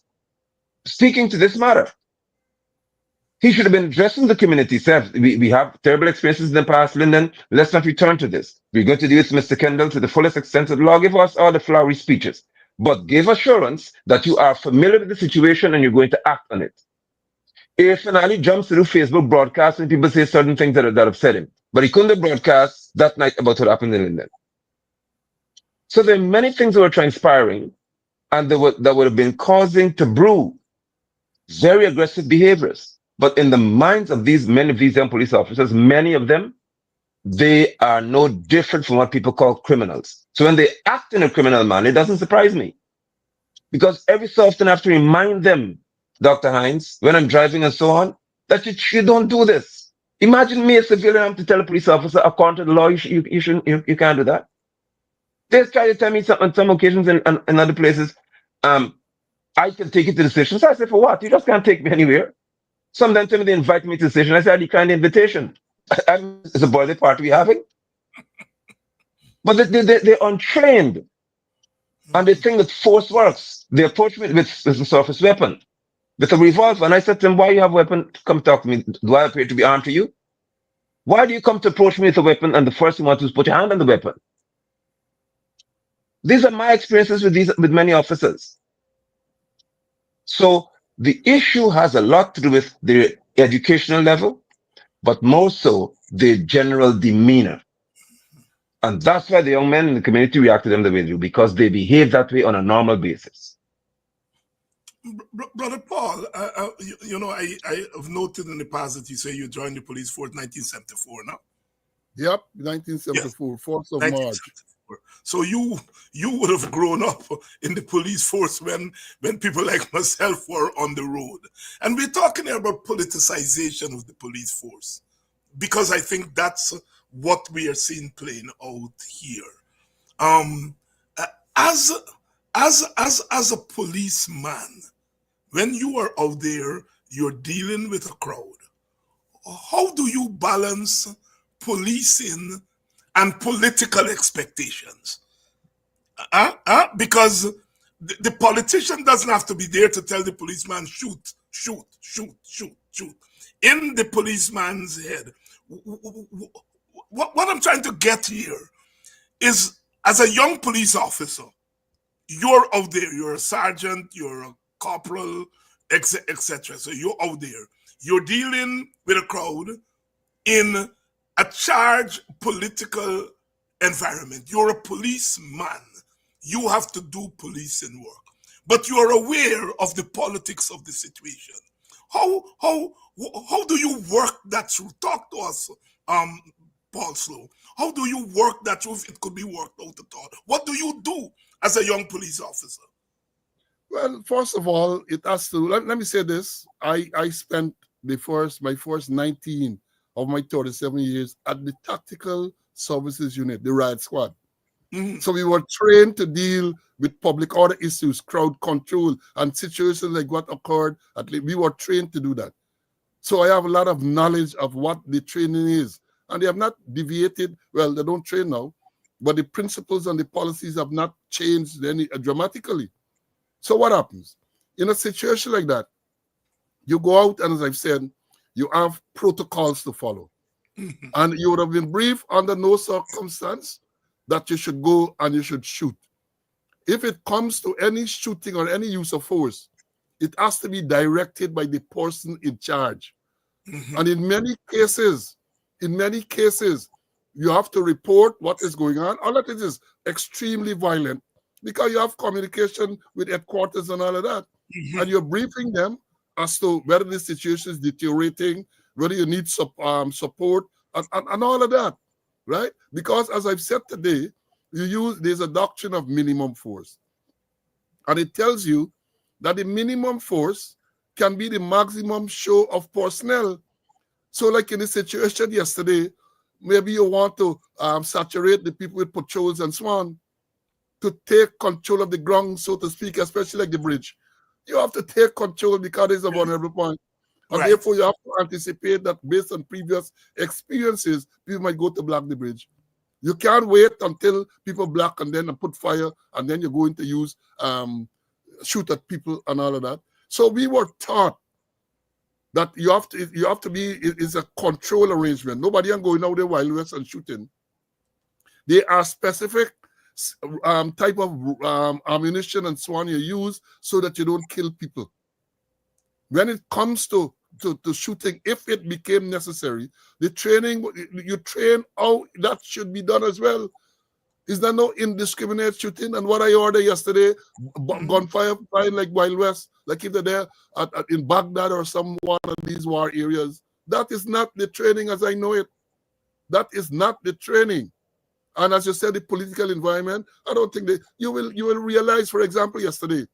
F: speaking to this matter. He should have been addressing the community. Said, we have terrible experiences in the past, Linden. Let's not return to this. We're going to deal with Mr. Kendall to the fullest extent of the law. Give us all the flowery speeches, but give assurance that you are familiar with the situation and you're going to act on it. If finally jumps through Facebook broadcast and people say certain things that upset him, but he couldn't broadcast that night about what happened in Linden. So there are many things that were transpiring and that would have been causing to brew very aggressive behaviors. But in the minds of many of these young police officers, many of them, they are no different from what people call criminals. So when they act in a criminal manner, it doesn't surprise me. Because every so often I have to remind them, Dr. Hines, when I'm driving and so on, that you don't do this. Imagine me, a civilian, having to tell a police officer, according to the law, you can't do that. They try to tell me on some occasions in other places, I can take you to the station. So I said, for what? You just can't take me anywhere. Sometimes they invite me to the station. I said, I declined the invitation. It's a birthday party we're having. But they're untrained. And they think that force works. They approached me with a surface weapon, with a revolver. And I said to them, why you have a weapon? Come talk to me. Do I appear to be armed to you? Why do you come to approach me with a weapon and the first thing you want to do is put your hand on the weapon? These are my experiences with many officers. So the issue has a lot to do with the educational level, but more so the general demeanor. And that's why the young men in the community react to them the way they do, because they behave that way on a normal basis.
D: Brother Paul, I have noted in the past that you say you joined the police force 1974 now.
E: Yep, 1974, yes. 4th of March.
D: So you would have grown up in the police force when people like myself were on the road. And we're talking here about politicization of the police force, because I think that's what we are seeing playing out here. As a policeman, when you are out there, you're dealing with a crowd. How do you balance policing and political expectations? Because the politician doesn't have to be there to tell the policeman, shoot, shoot, shoot, shoot, shoot. In the policeman's head, what I'm trying to get here is, as a young police officer, you're out there, you're a sergeant, you're a corporal, etc. So you're out there, you're dealing with a crowd in a charged political environment. You're a policeman. You have to do policing work, but you are aware of the politics of the situation. How do you work that through? Talk to us, Paul Slowe. How do you work that through, if it could be worked out at all? What do you do as a young police officer?
E: Well, first of all, it has to, let me say this. I spent my first 19 of my 37 years at the Tactical Services Unit, the Riot Squad. Mm-hmm. So we were trained to deal with public order issues, crowd control, and situations like what occurred. We were trained to do that. So I have a lot of knowledge of what the training is. And they have not deviated. Well, they don't train now, but the principles and the policies have not changed any dramatically. So what happens? In a situation like that, you go out, and as I've said, you have protocols to follow. Mm-hmm. And you would have been briefed under no circumstance that you should go and you should shoot. If it comes to any shooting or any use of force, it has to be directed by the person in charge. Mm-hmm. And in many cases, you have to report what is going on. All that is extremely violent, because you have communication with headquarters and all of that. Mm-hmm. And you're briefing them as to whether the situation is deteriorating, whether you need support, and all of that, right? Because as I've said today, there's a doctrine of minimum force. And it tells you that the minimum force can be the maximum show of personnel. So like in the situation yesterday, maybe you want to saturate the people with patrols and so on, to take control of the ground, so to speak, especially like the bridge. You have to take control because it's a vulnerable point. And right. Therefore, you have to anticipate that based on previous experiences, people might go to block the bridge. You can't wait until people block and then put fire, and then you're going to use shoot at people and all of that. So we were taught that you have to be, it's a control arrangement. Nobody can go out there Wild West and shooting. There are specific type of ammunition and so on you use so that you don't kill people. When it comes to shooting, if it became necessary, the training, you train how that should be done as well. Is there no indiscriminate shooting? And what I ordered yesterday, gunfire flying like Wild West, like if they're there in Baghdad or some one of these war areas. That is not the training as I know it. That is not the training. And as you said, the political environment, I don't think that you will realize, for example, yesterday,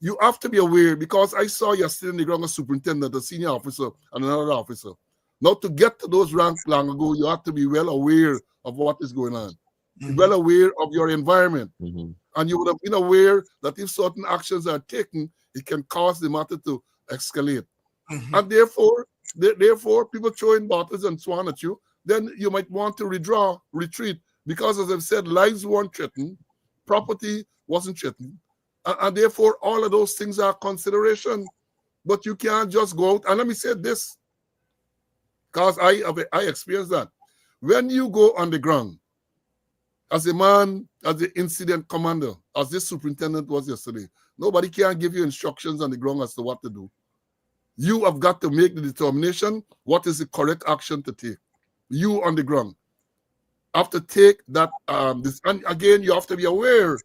E: you have to be aware, because I saw yesterday in the ground a superintendent, a senior officer, and another officer. Now, to get to those ranks long ago, you have to be well aware of what is going on, mm-hmm. well aware of your environment. Mm-hmm. And you would have been aware that if certain actions are taken, it can cause the matter to escalate. Mm-hmm. And therefore, people throwing bottles and so on at you, then you might want to retreat, because as I've said, lives weren't threatened, property wasn't threatened. And therefore, all of those things are consideration. But you can't just go out. And let me say this, because I experienced that. When you go on the ground, as a man, as the incident commander, as this superintendent was yesterday, nobody can give you instructions on the ground as to what to do. You have got to make the determination what is the correct action to take. You on the ground have to take that. And again, you have to be aware.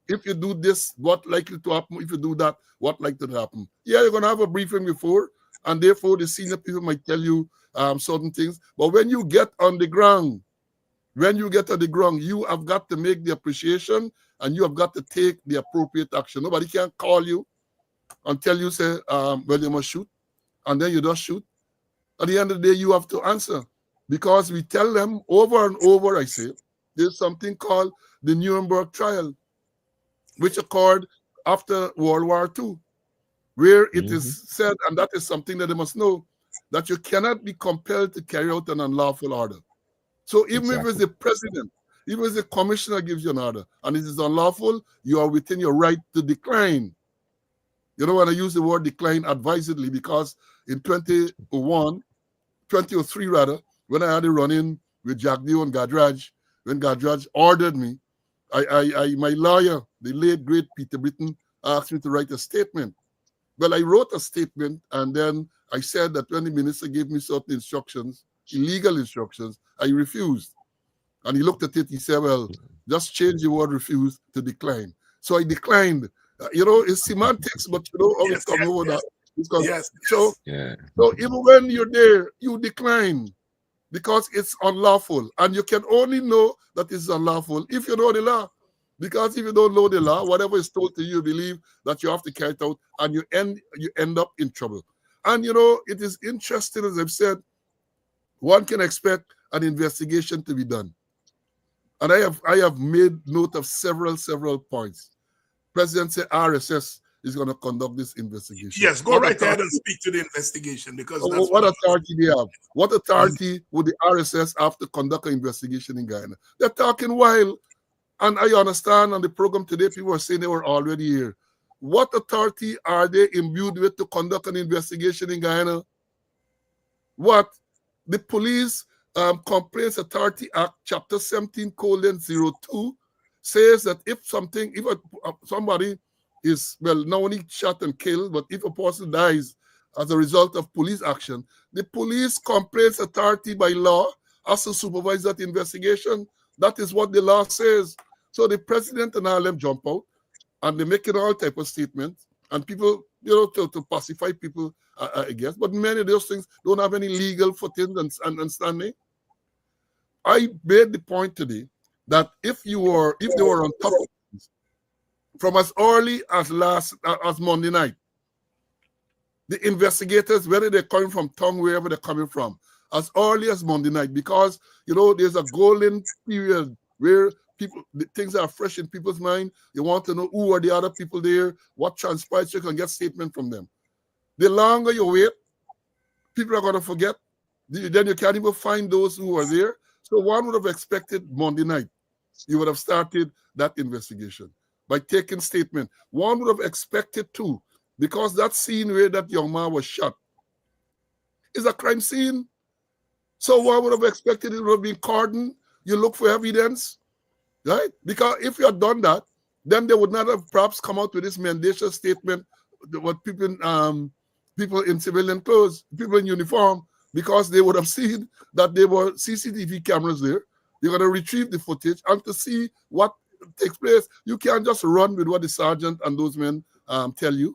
E: If you do this, what likely to happen? If you do that, what likely to happen? Yeah, you're going to have a briefing before, and therefore the senior people might tell you certain things. But when you get on the ground, you have got to make the appreciation, and you have got to take the appropriate action. Nobody can call you and tell you, say, well, you must shoot, and then you just shoot. At the end of the day, you have to answer. Because we tell them over and over, I say, there's something called the Nuremberg trial, which occurred after World War II, where it is said, and that is something that they must know, that you cannot be compelled to carry out an unlawful order. So even if it's the president, even if the commissioner gives you an order, and it is unlawful, you are within your right to decline. You don't want to use the word decline advisedly, because in 2003 rather, when I had a run-in with Jagdeo and Gadraj, when Gadraj ordered me, my lawyer, the late great Peter Britton, asked me to write a statement. Well, I wrote a statement, and then I said that when the minister gave me certain instructions, illegal instructions, I refused. And he looked at it, he said, well, just change the word refuse to decline. So I declined. It's semantics, but always come over that. Because, So even when you're there, you decline because it's unlawful. And you can only know that it's unlawful if you know the law. Because if you don't know the law, whatever is told to you, you believe that you have to carry it out, and you end up in trouble. And it is interesting, as I've said, one can expect an investigation to be done. And I have made note of several points. President said RSS is going to conduct this investigation.
D: Yes, go right ahead and speak to the investigation, because that's
E: what authority they have. What authority would the RSS have to conduct an investigation in Guyana? They're talking wild. And I understand on the program today, people are saying they were already here. What authority are they imbued with to conduct an investigation in Guyana? What? The Police Complaints Authority Act, Chapter 17:02, says that if somebody is, well, not only shot and killed, but if a person dies as a result of police action, the Police Complaints Authority by law has to supervise that investigation. That is what the law says. So the president and all them jump out, and they making all type of statements, and people, to pacify people, I guess. But many of those things don't have any legal footing and standing. I made the point today that if they were on top of things, from as early as Monday night, the investigators, whether they're coming from town, wherever they're coming from, as early as Monday night, because there's a golden period where things are fresh in people's mind. They want to know who are the other people there, what transpires, you can get statement from them. The longer you wait, people are going to forget. Then you can't even find those who are there. So one would have expected Monday night, you would have started that investigation by taking statement. One would have expected too, because that scene where that young man was shot is a crime scene. So one would have expected it would have been cordoned. You look for evidence. Right? Because if you had done that, then they would not have perhaps come out with this mendacious statement what people in civilian clothes, people in uniform, because they would have seen that there were CCTV cameras there. You're going to retrieve the footage and to see what takes place. You can't just run with what the sergeant and those men tell you.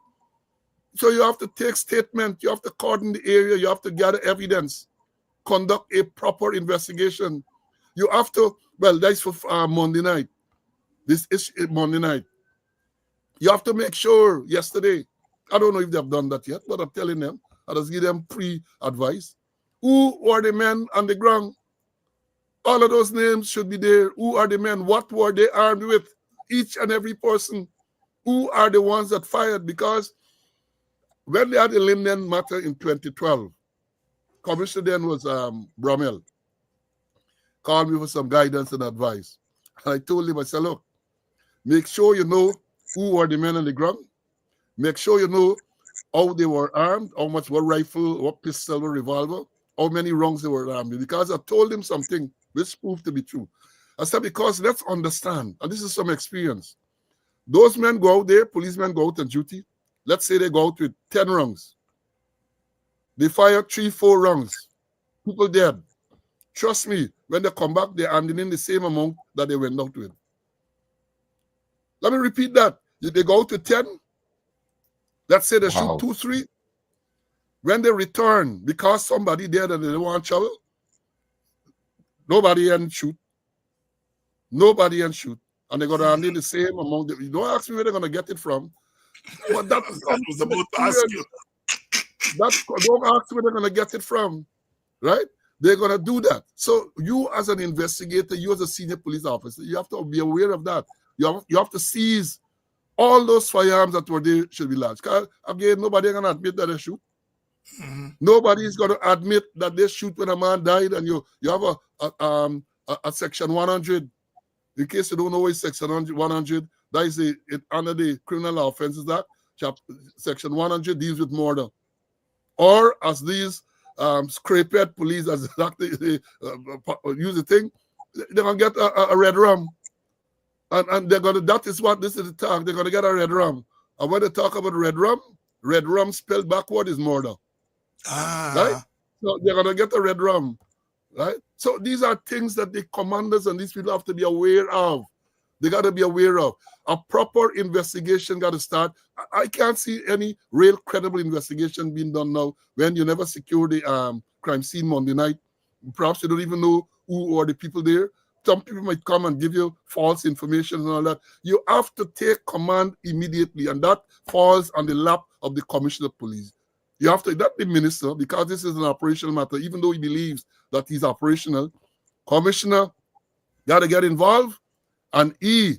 E: So you have to take statement. You have to cordon the area. You have to gather evidence, conduct a proper investigation. You have to, well, that's for Monday night. This is Monday night. You have to make sure yesterday, I don't know if they've done that yet, but I'm telling them, I just give them pre-advice. Who are the men on the ground? All of those names should be there. Who are the men? What were they armed with? Each and every person. Who are the ones that fired? Because when they had the Linden matter in 2012, Commissioner then was Bromell. Called me for some guidance and advice. And I told him, I said, look, Make sure you know who are the men on the ground. Make sure you know how they were armed, how much, what rifle, what pistol, what revolver, how many rounds they were armed with. Because I told him something which proved to be true. I said, because let's understand, and this is some experience. Those men go out there, policemen go out on duty. Let's say they go out with 10 rounds. They fire 3-4 rounds. People dead. Trust me, when they come back, they're handing in the same amount that they went out with. Let me repeat that. They go out with 10. Let's say they shoot 2, 3. When they return, because somebody dead and they don't want trouble, nobody and shoot. Nobody and shoot. And they're going to hand in the same amount. You don't ask me where they're going to get it from. But that was about to ask you. Don't ask where they're going to get it from. Right? They're going to do that. So you as an investigator, you as a senior police officer, you have to be aware of that. You have to seize all those firearms that were there should be large. Because again, nobody going to admit that they shoot. Mm-hmm. Nobody is going to admit that they shoot when a man died, and you have a section 100. In case you don't know what section 100, that is under the Criminal Offences Act. Section 100 deals with murder. Or as these scrapehead police, as they use the thing, they're going to get a red rum. And they're going to, this is the tag, they're going to get a red rum. And when they talk about red rum spelled backward is murder. Right? So they're going to get a red rum. Right? So these are things that the commanders and these people have to be aware of. They got to be aware of. A proper investigation got to start. I can't see any real credible investigation being done now when you never secure the crime scene Monday night. Perhaps you don't even know who are the people there. Some people might come and give you false information and all that. You have to take command immediately, and that falls on the lap of the commissioner of police. You have to, not the minister, because this is an operational matter, even though he believes that he's operational. Commissioner got to get involved, and he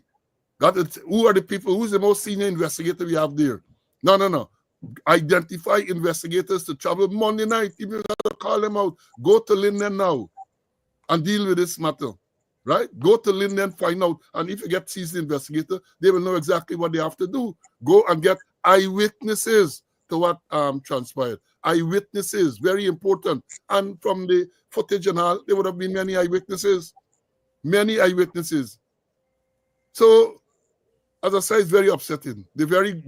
E: got to, who are the people, who's the most senior investigator we have there? No. Identify investigators to travel Monday night, even if you call them out. Go to Linden now and deal with this matter. Right? Go to Linden, find out. And if you get seasoned investigator, they will know exactly what they have to do. Go and get eyewitnesses to what transpired. Eyewitnesses, very important. And from the footage and all, there would have been many eyewitnesses. Many eyewitnesses. So, as I said, it's very upsetting. The very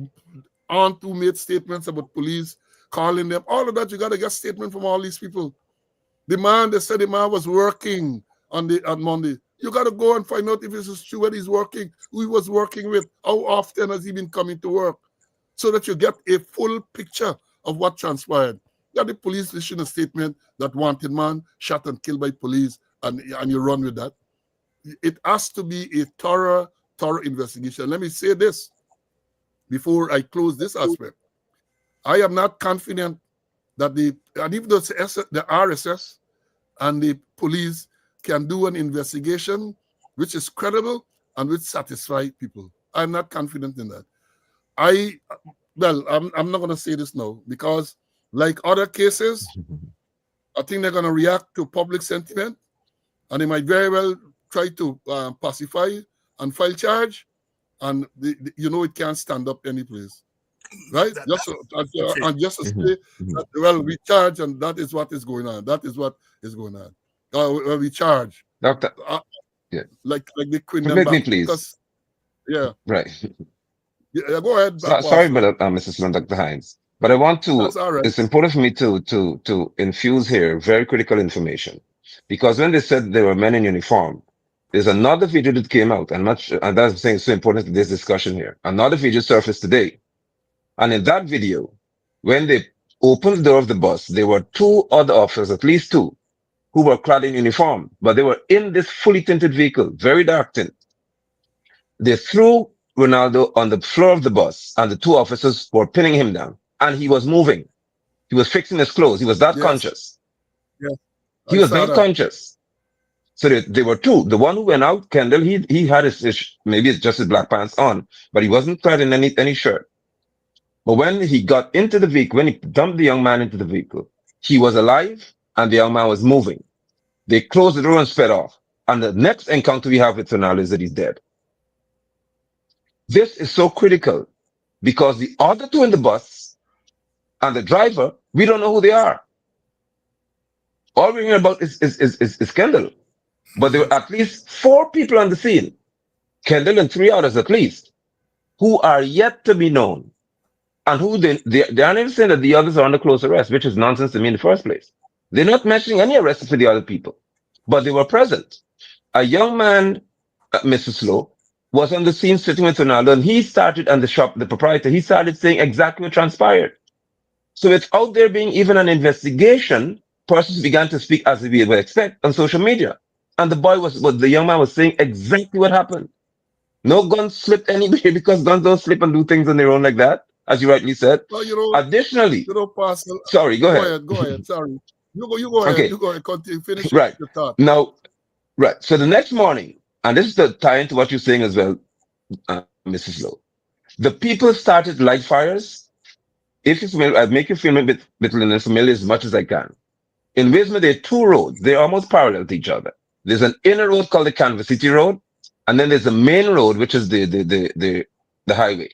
E: aunt who made statements about police, calling them, all of that, you got to get statement from all these people. The man, they said the man was working on Monday. You got to go and find out if this is true, where he's working, who he was working with, how often has he been coming to work, so that you get a full picture of what transpired. That the police issued a statement that wanted man shot and killed by police, and you run with that. It has to be a thorough investigation. Let me say this before I close this aspect. I am not confident that even though the RSS and the police can do an investigation which is credible and which satisfies people. I'm not confident in that. I'm not going to say this now, because like other cases, I think they're going to react to public sentiment, and they might very well try to pacify and file charge, and it can't stand up any place. Right? Just to say that, well, we charge, and that is what is going on. That is what is going on. We charge.
F: Doctor, yeah.
E: Like the Queen.
F: Permit me, please.
E: Because, yeah.
F: Right.
E: Yeah, go ahead.
F: Sorry, but Mr. Sloan, Dr. Hines. But I want to,
E: right.
F: It's important for me to infuse here very critical information. Because when they said there were men in uniform, there's another video that came out, and that's I'm saying it's so important to this discussion here. Another video surfaced today. And in that video, when they opened the door of the bus, there were 2 other officers, at least 2, who were clad in uniform, but they were in this fully tinted vehicle, very dark tint. They threw Ronaldo on the floor of the bus, and the 2 officers were pinning him down, and he was moving. He was fixing his clothes. He was that conscious.
E: Yeah.
F: He was that conscious. So there were 2. The one who went out, Kendall, he had maybe it's just his black pants on, but he wasn't clad in any shirt. But when he got into the vehicle, when he dumped the young man into the vehicle, he was alive and the young man was moving. They closed the door and sped off. And the next encounter we have with Ronaldo is that he's dead. This is so critical because the other two in the bus and the driver, we don't know who they are. All we hear about is Kendall. But there were at least 4 people on the scene, Kendall and 3 others at least, who are yet to be known. And who they aren't even saying that the others are under close arrest, which is nonsense to me in the first place. They're not mentioning any arrests for the other people, but they were present. A young man, Mr. Slowe, was on the scene sitting with Ronaldo, and he started, and the proprietor, he started saying exactly what transpired. So without there being even an investigation, persons began to speak as we would expect on social media. And the young man was saying exactly what happened. No guns slipped anywhere because guns don't slip and do things on their own like that, as you rightly said.
E: Well,
F: Additionally,
E: Pastor,
F: sorry, go ahead.
E: Go ahead. Sorry. You go ahead.
F: Okay.
E: You go ahead. Continue. Finish
F: Right.
E: the thought.
F: Now, right. So the next morning, and this is the tie into what you're saying as well, Mrs. Lowe. The people started light fires. If you're familiar, I'd make you familiar with Linden, familiar as much as I can. In Wisma, there are 2 roads. They're almost parallel to each other. There's an inner road called the Canvas City Road, and then there's a main road, which is the highway.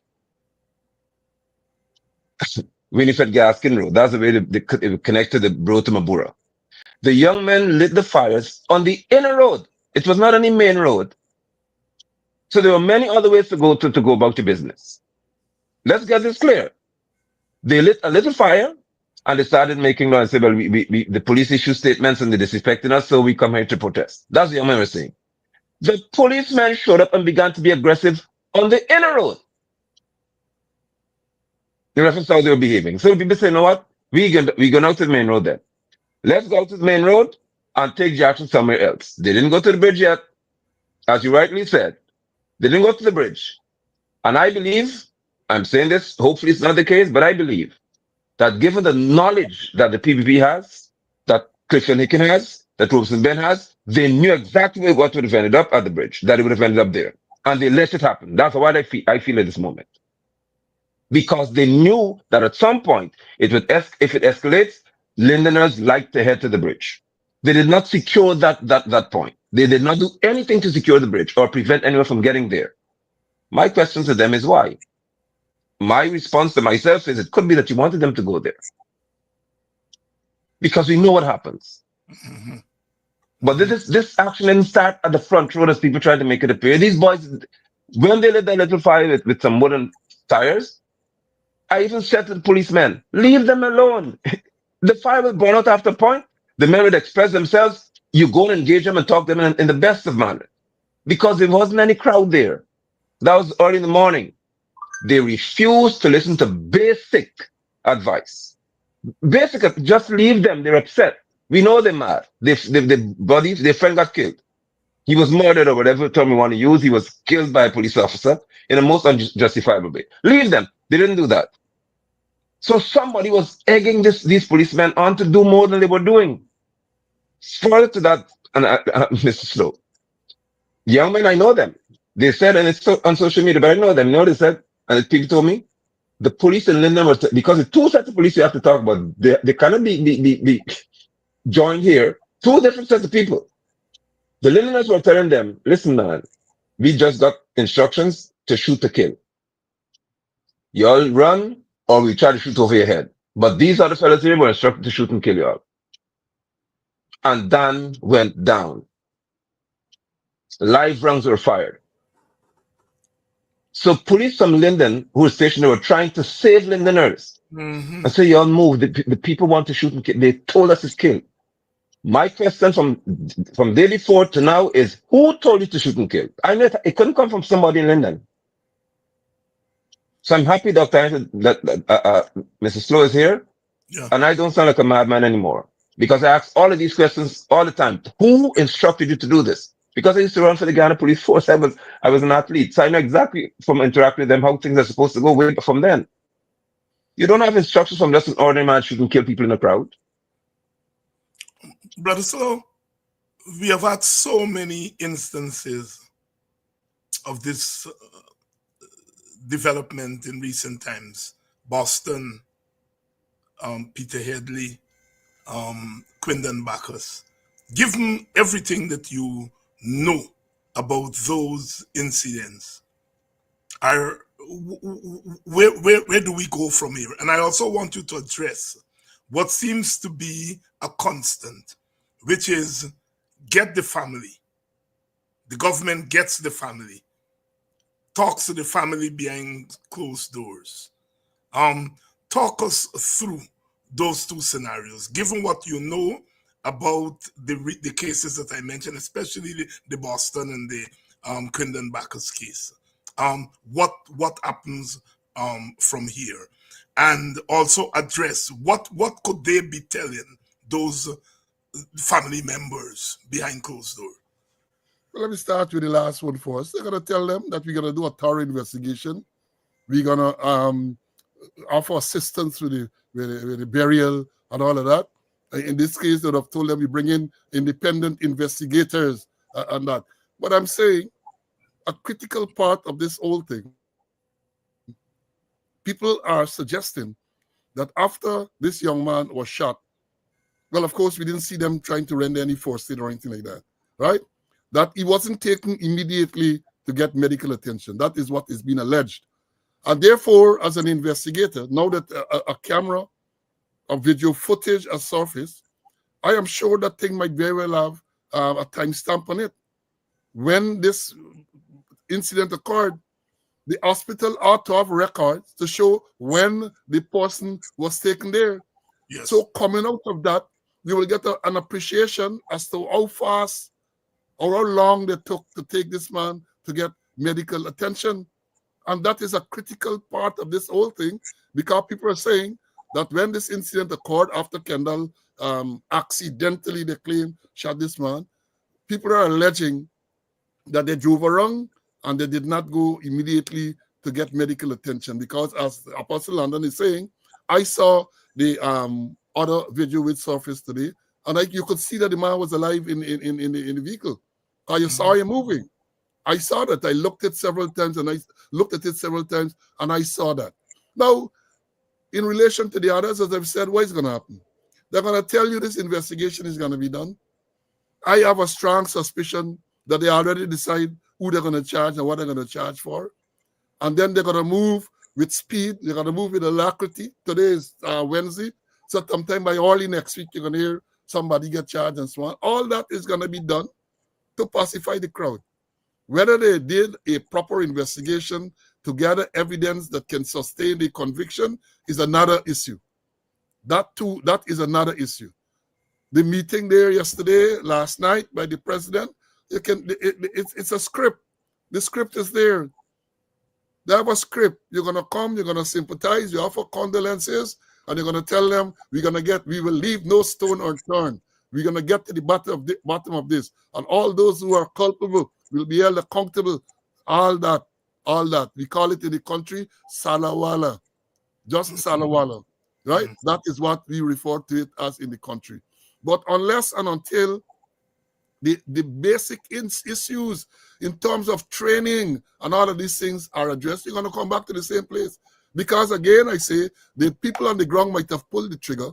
F: Winifred Gaskin Road. That's the way they connect to the road to Mabura. The young men lit the fires on the inner road. It was not any main road. So there were many other ways to go about your business. Let's get this clear. They lit a little fire and they started making noise and said, well, the police issue statements and they're disrespecting us, so we come here to protest. That's the young men were saying. The policemen showed up and began to be aggressive on the inner road. In reference to how they were behaving. So people say, you know what? We going out to the main road then. Let's go to the main road and take Jackson somewhere else. They didn't go to the bridge yet. As you rightly said, they didn't go to the bridge. And I believe, I'm saying this, hopefully it's not the case, but I believe that given the knowledge that the PPP has, that Clifton Hicken has, that Robeson Ben has, they knew exactly what would have ended up at the bridge, that it would have ended up there. And they let it happen. That's what I feel at this moment. Because they knew that at some point, if it escalates, Lindeners like to head to the bridge. They did not secure that point. They did not do anything to secure the bridge or prevent anyone from getting there. My question to them is why? My response to myself is it could be that you wanted them to go there. Because we know what happens.
D: Mm-hmm.
F: But this action didn't start at the front road as people tried to make it appear. These boys, when they lit that little fire with some wooden tires, I even said to the policemen, leave them alone. The fire will burn out after a point. The men would express themselves. You go and engage them and talk to them in the best of manner. Because there wasn't any crowd there. That was early in the morning. They refused to listen to basic advice. Basic, just leave them. They're upset. We know they're mad. Their friend got killed. He was murdered or whatever term you want to use. He was killed by a police officer in a most unjustifiable way. Leave them. They didn't do that. So somebody was egging these policemen on to do more than they were doing. Further to that, Mr. Slowe, young men, I know them. They said, and it's on social media, but I know them. You know what they said? And the people told me, the police in Linden were, because the 2 sets of police you have to talk about, they cannot be joined here. 2 different sets of people. The Lindeners were telling them, listen, man, we just got instructions to shoot to kill. Y'all run, or we try to shoot over your head. But these other fellas here were instructed to shoot and kill y'all. And Dan went down. Live rounds were fired. So police from Linden, who were stationed there, were trying to save Lindeners.
D: Mm-hmm.
F: I say, y'all move. The people want to shoot and kill. They told us it's kill. My question from day before to now is, who told you to shoot and kill? I know it couldn't come from somebody in Linden. So I'm happy, Dr. that Mr. Slowe is here.
D: Yeah.
F: And I don't sound like a madman anymore. Because I ask all of these questions all the time. Who instructed you to do this? Because I used to run for the Guyana Police Force. I was an athlete. So I know exactly from interacting with them how things are supposed to go way from then. You don't have instructions from just an ordinary man shooting kill people in a crowd.
D: Brother Slowe, we have had so many instances of this development in recent times. Boston, Peter Headley, Quindon Bacchus. Given everything that you know about those incidents, are where do we go from here? And I also want you to address what seems to be a constant, which is get the family. The government gets the family, talks to the family behind closed doors. Talk us through those two scenarios, given what you know about the cases that I mentioned, especially the Boston and the Quindon Bacchus case. What happens from here, and also address what could they be telling those family members behind closed doors.
E: Well, let me start with the last one first. They're gonna tell them that we're gonna do a thorough investigation. We're gonna offer assistance with the burial and all of that. In this case, they would have told them we bring in independent investigators and that. But I'm saying a critical part of this whole thing, people are suggesting that after this young man was shot, well, of course, we didn't see them trying to render any forced aid or anything like that, right? That he wasn't taken immediately to get medical attention. That is what is being alleged. And therefore, as an investigator, now that a camera, a video footage has surfaced, I am sure that thing might very well have a timestamp on it. When this incident occurred, the hospital ought to have records to show when the person was taken there.
D: Yes.
E: So coming out of that, we will get an appreciation as to how fast or how long they took to take this man to get medical attention. And that is a critical part of this whole thing, because people are saying that when this incident occurred after Kendall accidentally, they claim, shot this man, people are alleging that they drove around and they did not go immediately to get medical attention, because as Apostle London is saying, I saw the other video which surfaced today, and you could see that the man was alive in the vehicle. You saw him moving. I saw that. I looked at it several times, and I saw that. Now, in relation to the others, as I've said, what is going to happen? They're going to tell you this investigation is going to be done. I have a strong suspicion that they already decide who they're going to charge and what they're going to charge for. And then they're going to move with speed. They're going to move with alacrity. Today is Wednesday. So sometime by early next week, you're going to hear somebody get charged and so on. All that is going to be done to pacify the crowd. Whether they did a proper investigation to gather evidence that can sustain the conviction is another issue. That is another issue. The meeting there yesterday, last night by the president, it's a script. The script is there. They have a script. You're going to come, you're going to sympathize, you offer condolences, and you're going to tell them we will leave no stone unturned. We're going to get to the bottom of this. And all those who are culpable will be held accountable. All that. We call it in the country salawala. Just salawala. Right? That is what we refer to it as in the country. But unless and until the basic issues in terms of training and all of these things are addressed, you're going to come back to the same place. Because again, I say, the people on the ground might have pulled the trigger,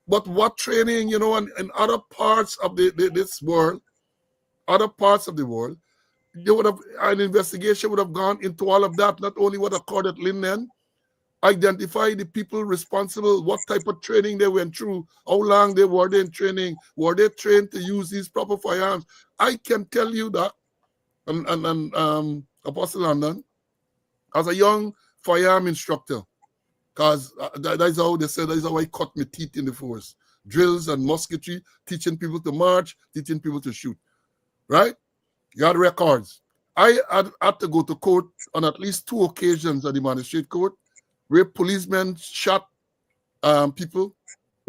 E: but what training, in other parts of this world, other parts of the world, an investigation would have gone into all of that, not only what occurred at Linden, identify the people responsible, what type of training they went through, how long they were in training, were they trained to use these proper firearms. I can tell you that, and Apostle London, as a young firearm instructor, because that's how they said, that's how I cut my teeth in the force. Drills and musketry, teaching people to march, teaching people to shoot, right? You had records. I had to go to court on at least 2 occasions at the magistrate court where policemen shot people,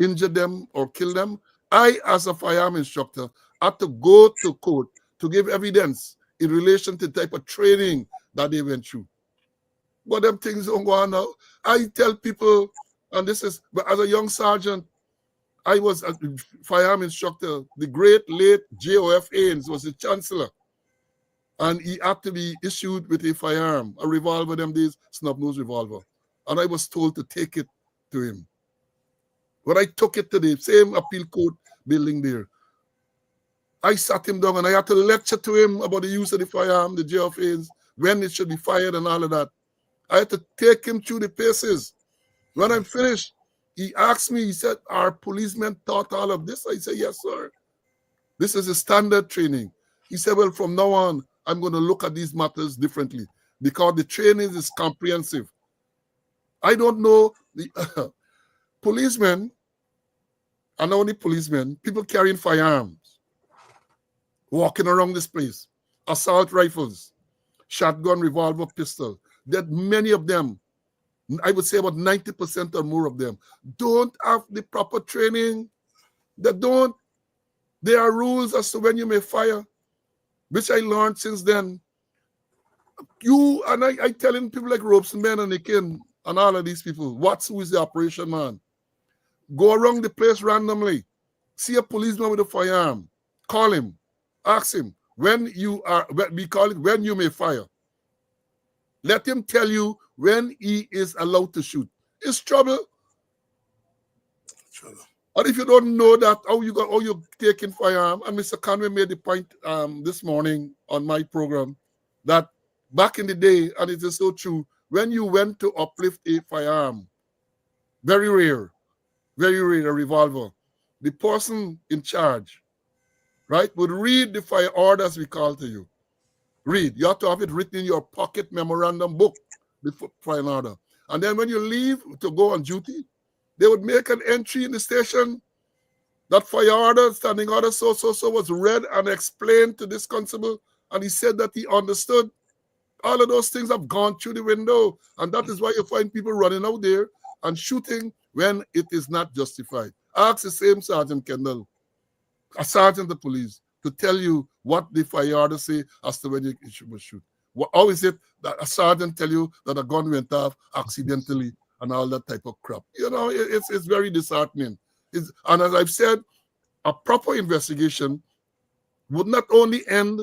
E: injured them, or killed them. I, as a firearm instructor, had to go to court to give evidence in relation to the type of training that they went through. But them things don't go on now. I tell people, and this is, but as a young sergeant, I was a firearm instructor. The great late J.O.F. Ains was the chancellor. And he had to be issued with a firearm, a revolver, them days, snub-nose revolver. And I was told to take it to him. When I took it to the same appeal court building there, I sat him down and I had to lecture to him about the use of the firearm, the J.O.F. Ains, when it should be fired and all of that. I had to take him through the paces. When I'm finished, he asked me, he said, "Are policemen taught all of this?" I said, "Yes, sir. This is a standard training." He said, "Well, from now on, I'm going to look at these matters differently because the training is comprehensive." I don't know the policemen, and not only policemen, people carrying firearms, walking around this place, assault rifles, shotgun, revolver, pistol. That many of them, I would say about 90% or more of them, don't have the proper training. They don't. There are rules as to when you may fire, which I learned since then. You and I telling people like Robeson and Nikin and all of these people, who is the operation man? Go around the place randomly, see a policeman with a firearm, call him, ask him when you are. We call it when you may fire. Let him tell you when he is allowed to shoot. It's trouble. And if you don't know that, how you're taking firearm, and Mr. Conway made the point this morning on my program that back in the day, and it is so true, when you went to uplift a firearm, very rare, a revolver, the person in charge, right, would read the fire orders we call to you. Read. You have to have it written in your pocket memorandum book, the fire order. And then when you leave to go on duty, they would make an entry in the station. That fire order, standing order, so was read and explained to this constable, and he said that he understood. All of those things have gone through the window, and that is why you find people running out there and shooting when it is not justified. Ask the same Sergeant Kendall, a sergeant of police, to tell you what the fire order say as to when you should shoot. How is it that a sergeant tell you that a gun went off accidentally and all that type of crap? You know, it's very disheartening. And as I've said, a proper investigation would not only end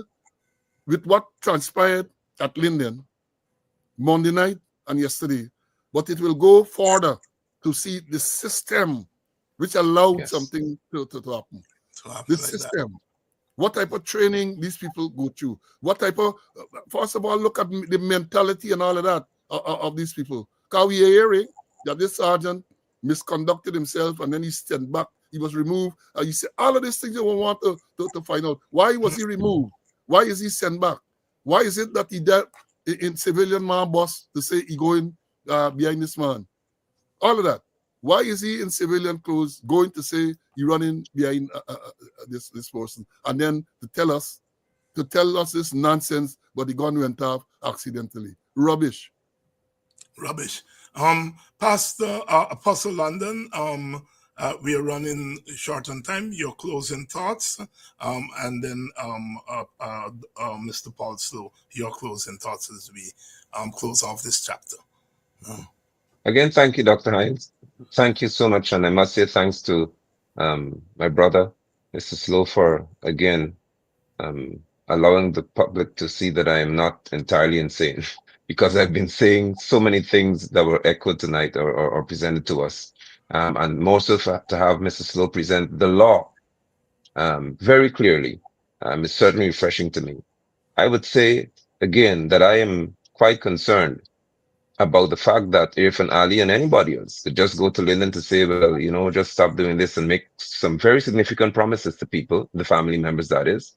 E: with what transpired at Linden Monday night and yesterday, but it will go further to see the system which allowed something to happen. The system. What type of training these people go through? What type of, first of all, look at the mentality and all of that of these people. Because we are hearing that this sergeant misconducted himself and then he sent back, he was removed. You see, all of these things you want to find out. Why was he removed? Why is he sent back? Why is it that he died in civilian man boss to say he going behind this man? All of that. Why is he in civilian clothes going to say he running behind this person? And then to tell us this nonsense, but the gun went off accidentally. Rubbish.
D: Pastor Apostle London, we are running short on time. Your closing thoughts, and then Mr. Paul Slowe, your closing thoughts as we close off this chapter.
F: Again, thank you, Dr. Hines. Thank you so much. And I must say thanks to my brother, Mr. Slowe, for, again, allowing the public to see that I am not entirely insane, because I've been saying so many things that were echoed tonight or presented to us. And more so to have Mr. Slowe present the law very clearly is certainly refreshing to me. I would say, again, that I am quite concerned about the fact that Irfan Ali and anybody else could just go to Linden to say, well, you know, just stop doing this and make some very significant promises to people, the family members, that is.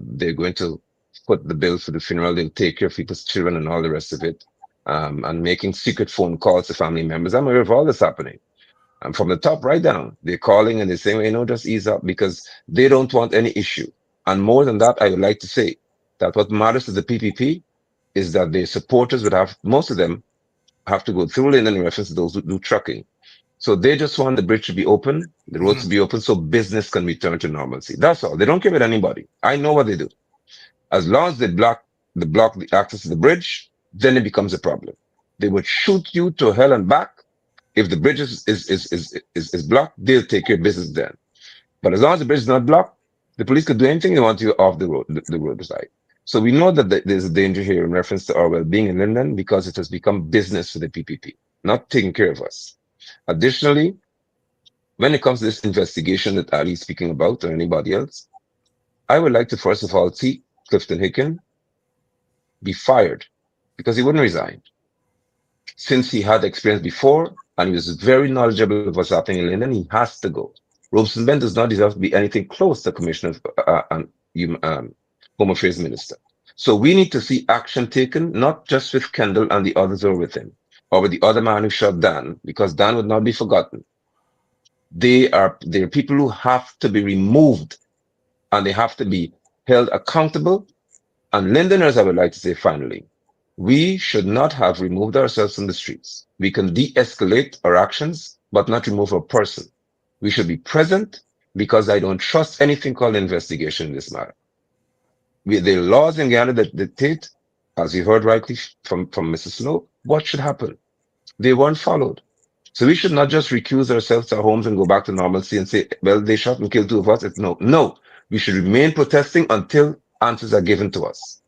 F: They're going to put the bill for the funeral, they'll take care of people's children and all the rest of it, and making secret phone calls to family members. I'm aware of all this happening. And from the top right down, they're calling and they're saying, well, you know, just ease up, because they don't want any issue. And more than that, I would like to say that what matters to the PPP is that their supporters would have, most of them have to go through Linden in reference to those who do trucking. So they just want the bridge to be open, the roads to be open, so business can return to normalcy. That's all. They don't care about anybody. I know what they do. As long as they block the access to the bridge, then it becomes a problem. They would shoot you to hell and back. If the bridge is blocked, they'll take your business then. But as long as the bridge is not blocked, the police could do anything they want to off the roadside. So we know that there's a danger here in reference to our well-being in Linden, because it has become business for the PPP, not taking care of us. Additionally, when it comes to this investigation that Ali is speaking about, or anybody else, I would like to first of all see Clifton Hicken be fired because he wouldn't resign. Since he had experience before and he was very knowledgeable of what's happening in Linden, he has to go. Robeson Ben does not deserve to be anything close to Commissioner Home Affairs Minister. So we need to see action taken, not just with Kendall and the others who are with him, or with the other man who shot Dan, because Dan would not be forgotten. They're people who have to be removed and they have to be held accountable. And Lindeners, I would like to say finally, we should not have removed ourselves from the streets. We can de-escalate our actions, but not remove a person. We should be present because I don't trust anything called investigation in this matter. The laws in Guyana that dictate, as you heard rightly from Mrs. Slowe, what should happen. They weren't followed. So we should not just recuse ourselves to our homes and go back to normalcy and say, well, they shot and killed two of us. No. We should remain protesting until answers are given to us.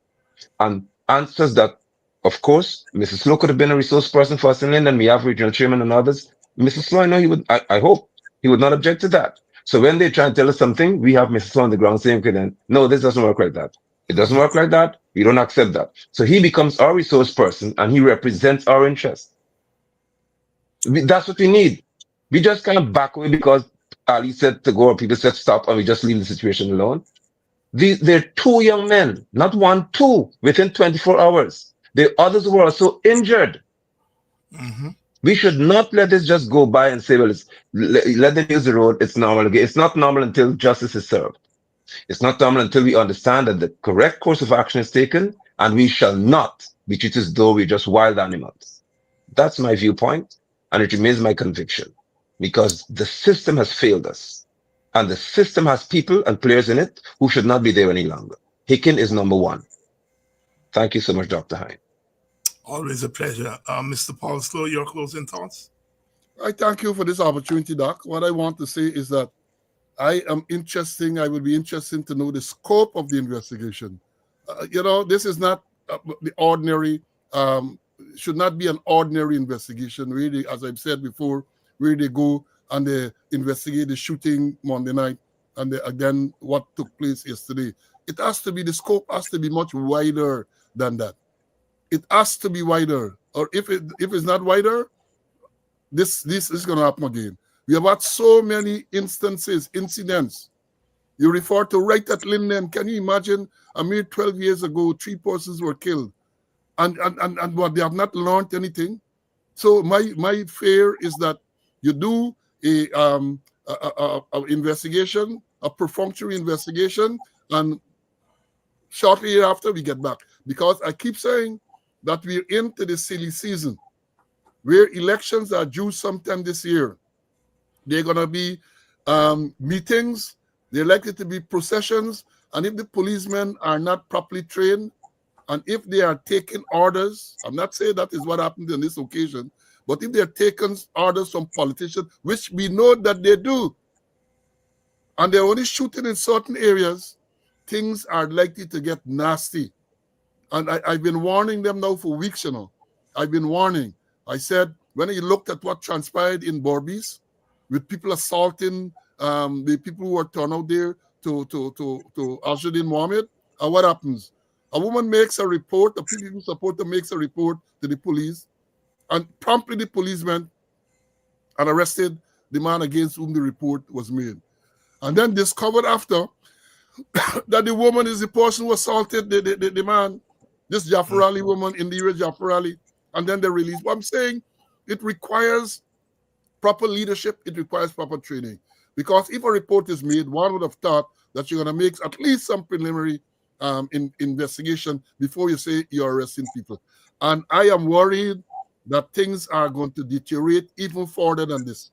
F: And answers that, of course, Mrs. Slowe could have been a resource person for us in Linden, and we have regional chairman and others. Mrs. Slowe, I know I hope he would not object to that. So when they try and tell us something, we have Mrs. Slowe on the ground saying, okay, then, no, this doesn't work like that. It doesn't work like that. We don't accept that. So he becomes our resource person and he represents our interests. That's what we need. We just kind of back away because Ali said to go or people said stop and we just leave the situation alone. They're two young men, not one, two, within 24 hours. The others were also injured.
D: Mm-hmm.
F: We should not let this just go by and say, well, let them use the road. It's normal. It's not normal until justice is served. It's not normal until we understand that the correct course of action is taken and we shall not be treated as though we're just wild animals. That's my viewpoint and it remains my conviction because the system has failed us. And the system has people and players in it who should not be there any longer. Hicken is number one. Thank you so much, Dr. Hine.
D: Always a pleasure. Mr. Paul Slowe, your closing thoughts?
E: I thank you for this opportunity, Doc. What I want to say is that I would be interested to know the scope of the investigation. This is not the ordinary, should not be an ordinary investigation, really, as I've said before, where they go and they investigate the shooting Monday night and again what took place yesterday. It has to be, the scope has to be much wider than that. It has to be wider. Or if it's not wider, this is going to happen again. We have had so many incidents. You refer to right at Linden. Can you imagine a mere 12 years ago, 3 persons were killed and what, they have not learned anything? So my fear is that you do a investigation, a perfunctory investigation, and shortly after we get back. Because I keep saying that we're into the silly season where elections are due sometime this year. They're going to be meetings, they're likely to be processions, and if the policemen are not properly trained, and if they are taking orders, I'm not saying that is what happened on this occasion, but if they're taking orders from politicians, which we know that they do, and they're only shooting in certain areas, things are likely to get nasty. And I've been warning them now for weeks, I've been warning. I said, when you looked at what transpired in Berbice, with people assaulting the people who are turned out there to Ashuddin Mohammed, and what happens? A woman makes a report, a people supporter makes a report to the police, and promptly the policeman and arrested the man against whom the report was made. And then discovered after that the woman is the person who assaulted the man, this Jafar Ali woman, Indira Jafar Ali, and then they release. What I'm saying, it requires proper leadership, it requires proper training. Because if a report is made, one would have thought that you're going to make at least some preliminary investigation before you say you're arresting people. And I am worried that things are going to deteriorate even further than this.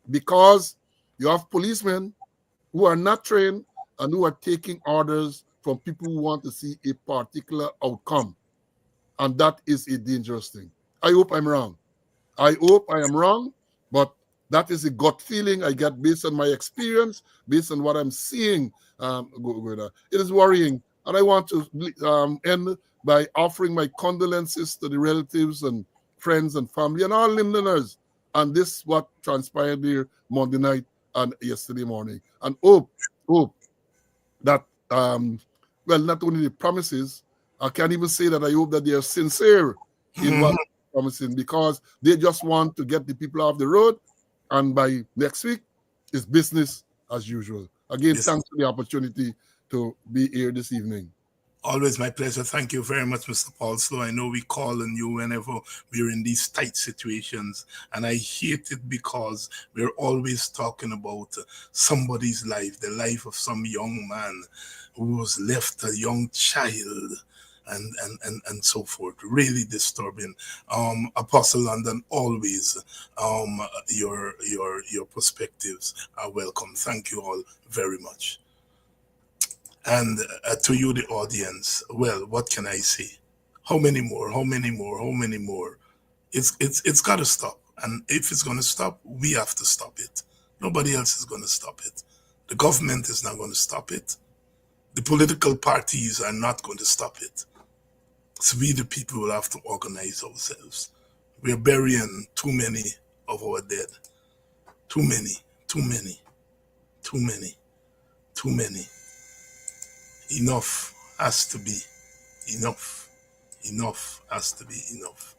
E: Because you have policemen who are not trained and who are taking orders from people who want to see a particular outcome. And that is a dangerous thing. I hope I'm wrong. I hope I am wrong, but that is a gut feeling I get based on my experience, based on what I'm seeing going on. It is worrying. And I want to end by offering my condolences to the relatives and friends and family and all Lindeners. And this is what transpired here Monday night and yesterday morning. And hope that, well, not only the promises, I can't even say that I hope that they are sincere in what they're promising, because they just want to get the people off the road, and by next week, it's business as usual. Again, thanks for the opportunity to be here this evening.
D: Always my pleasure. Thank you very much, Mr. Paul Slowe. I know we call on you whenever we're in these tight situations, and I hate it because we're always talking about somebody's life, the life of some young man who was left a young child, and so forth. Really disturbing. Apostle London, always your perspectives are welcome. Thank you all very much. And to you, the audience, well, what can I say? How many more? How many more? How many more? It's got to stop. And if it's going to stop, we have to stop it. Nobody else is going to stop it. The government is not going to stop it. The political parties are not going to stop it. So we, the people, will have to organize ourselves. We're burying too many of our dead. Too many, too many, too many, too many. Enough has to be enough. Enough has to be enough.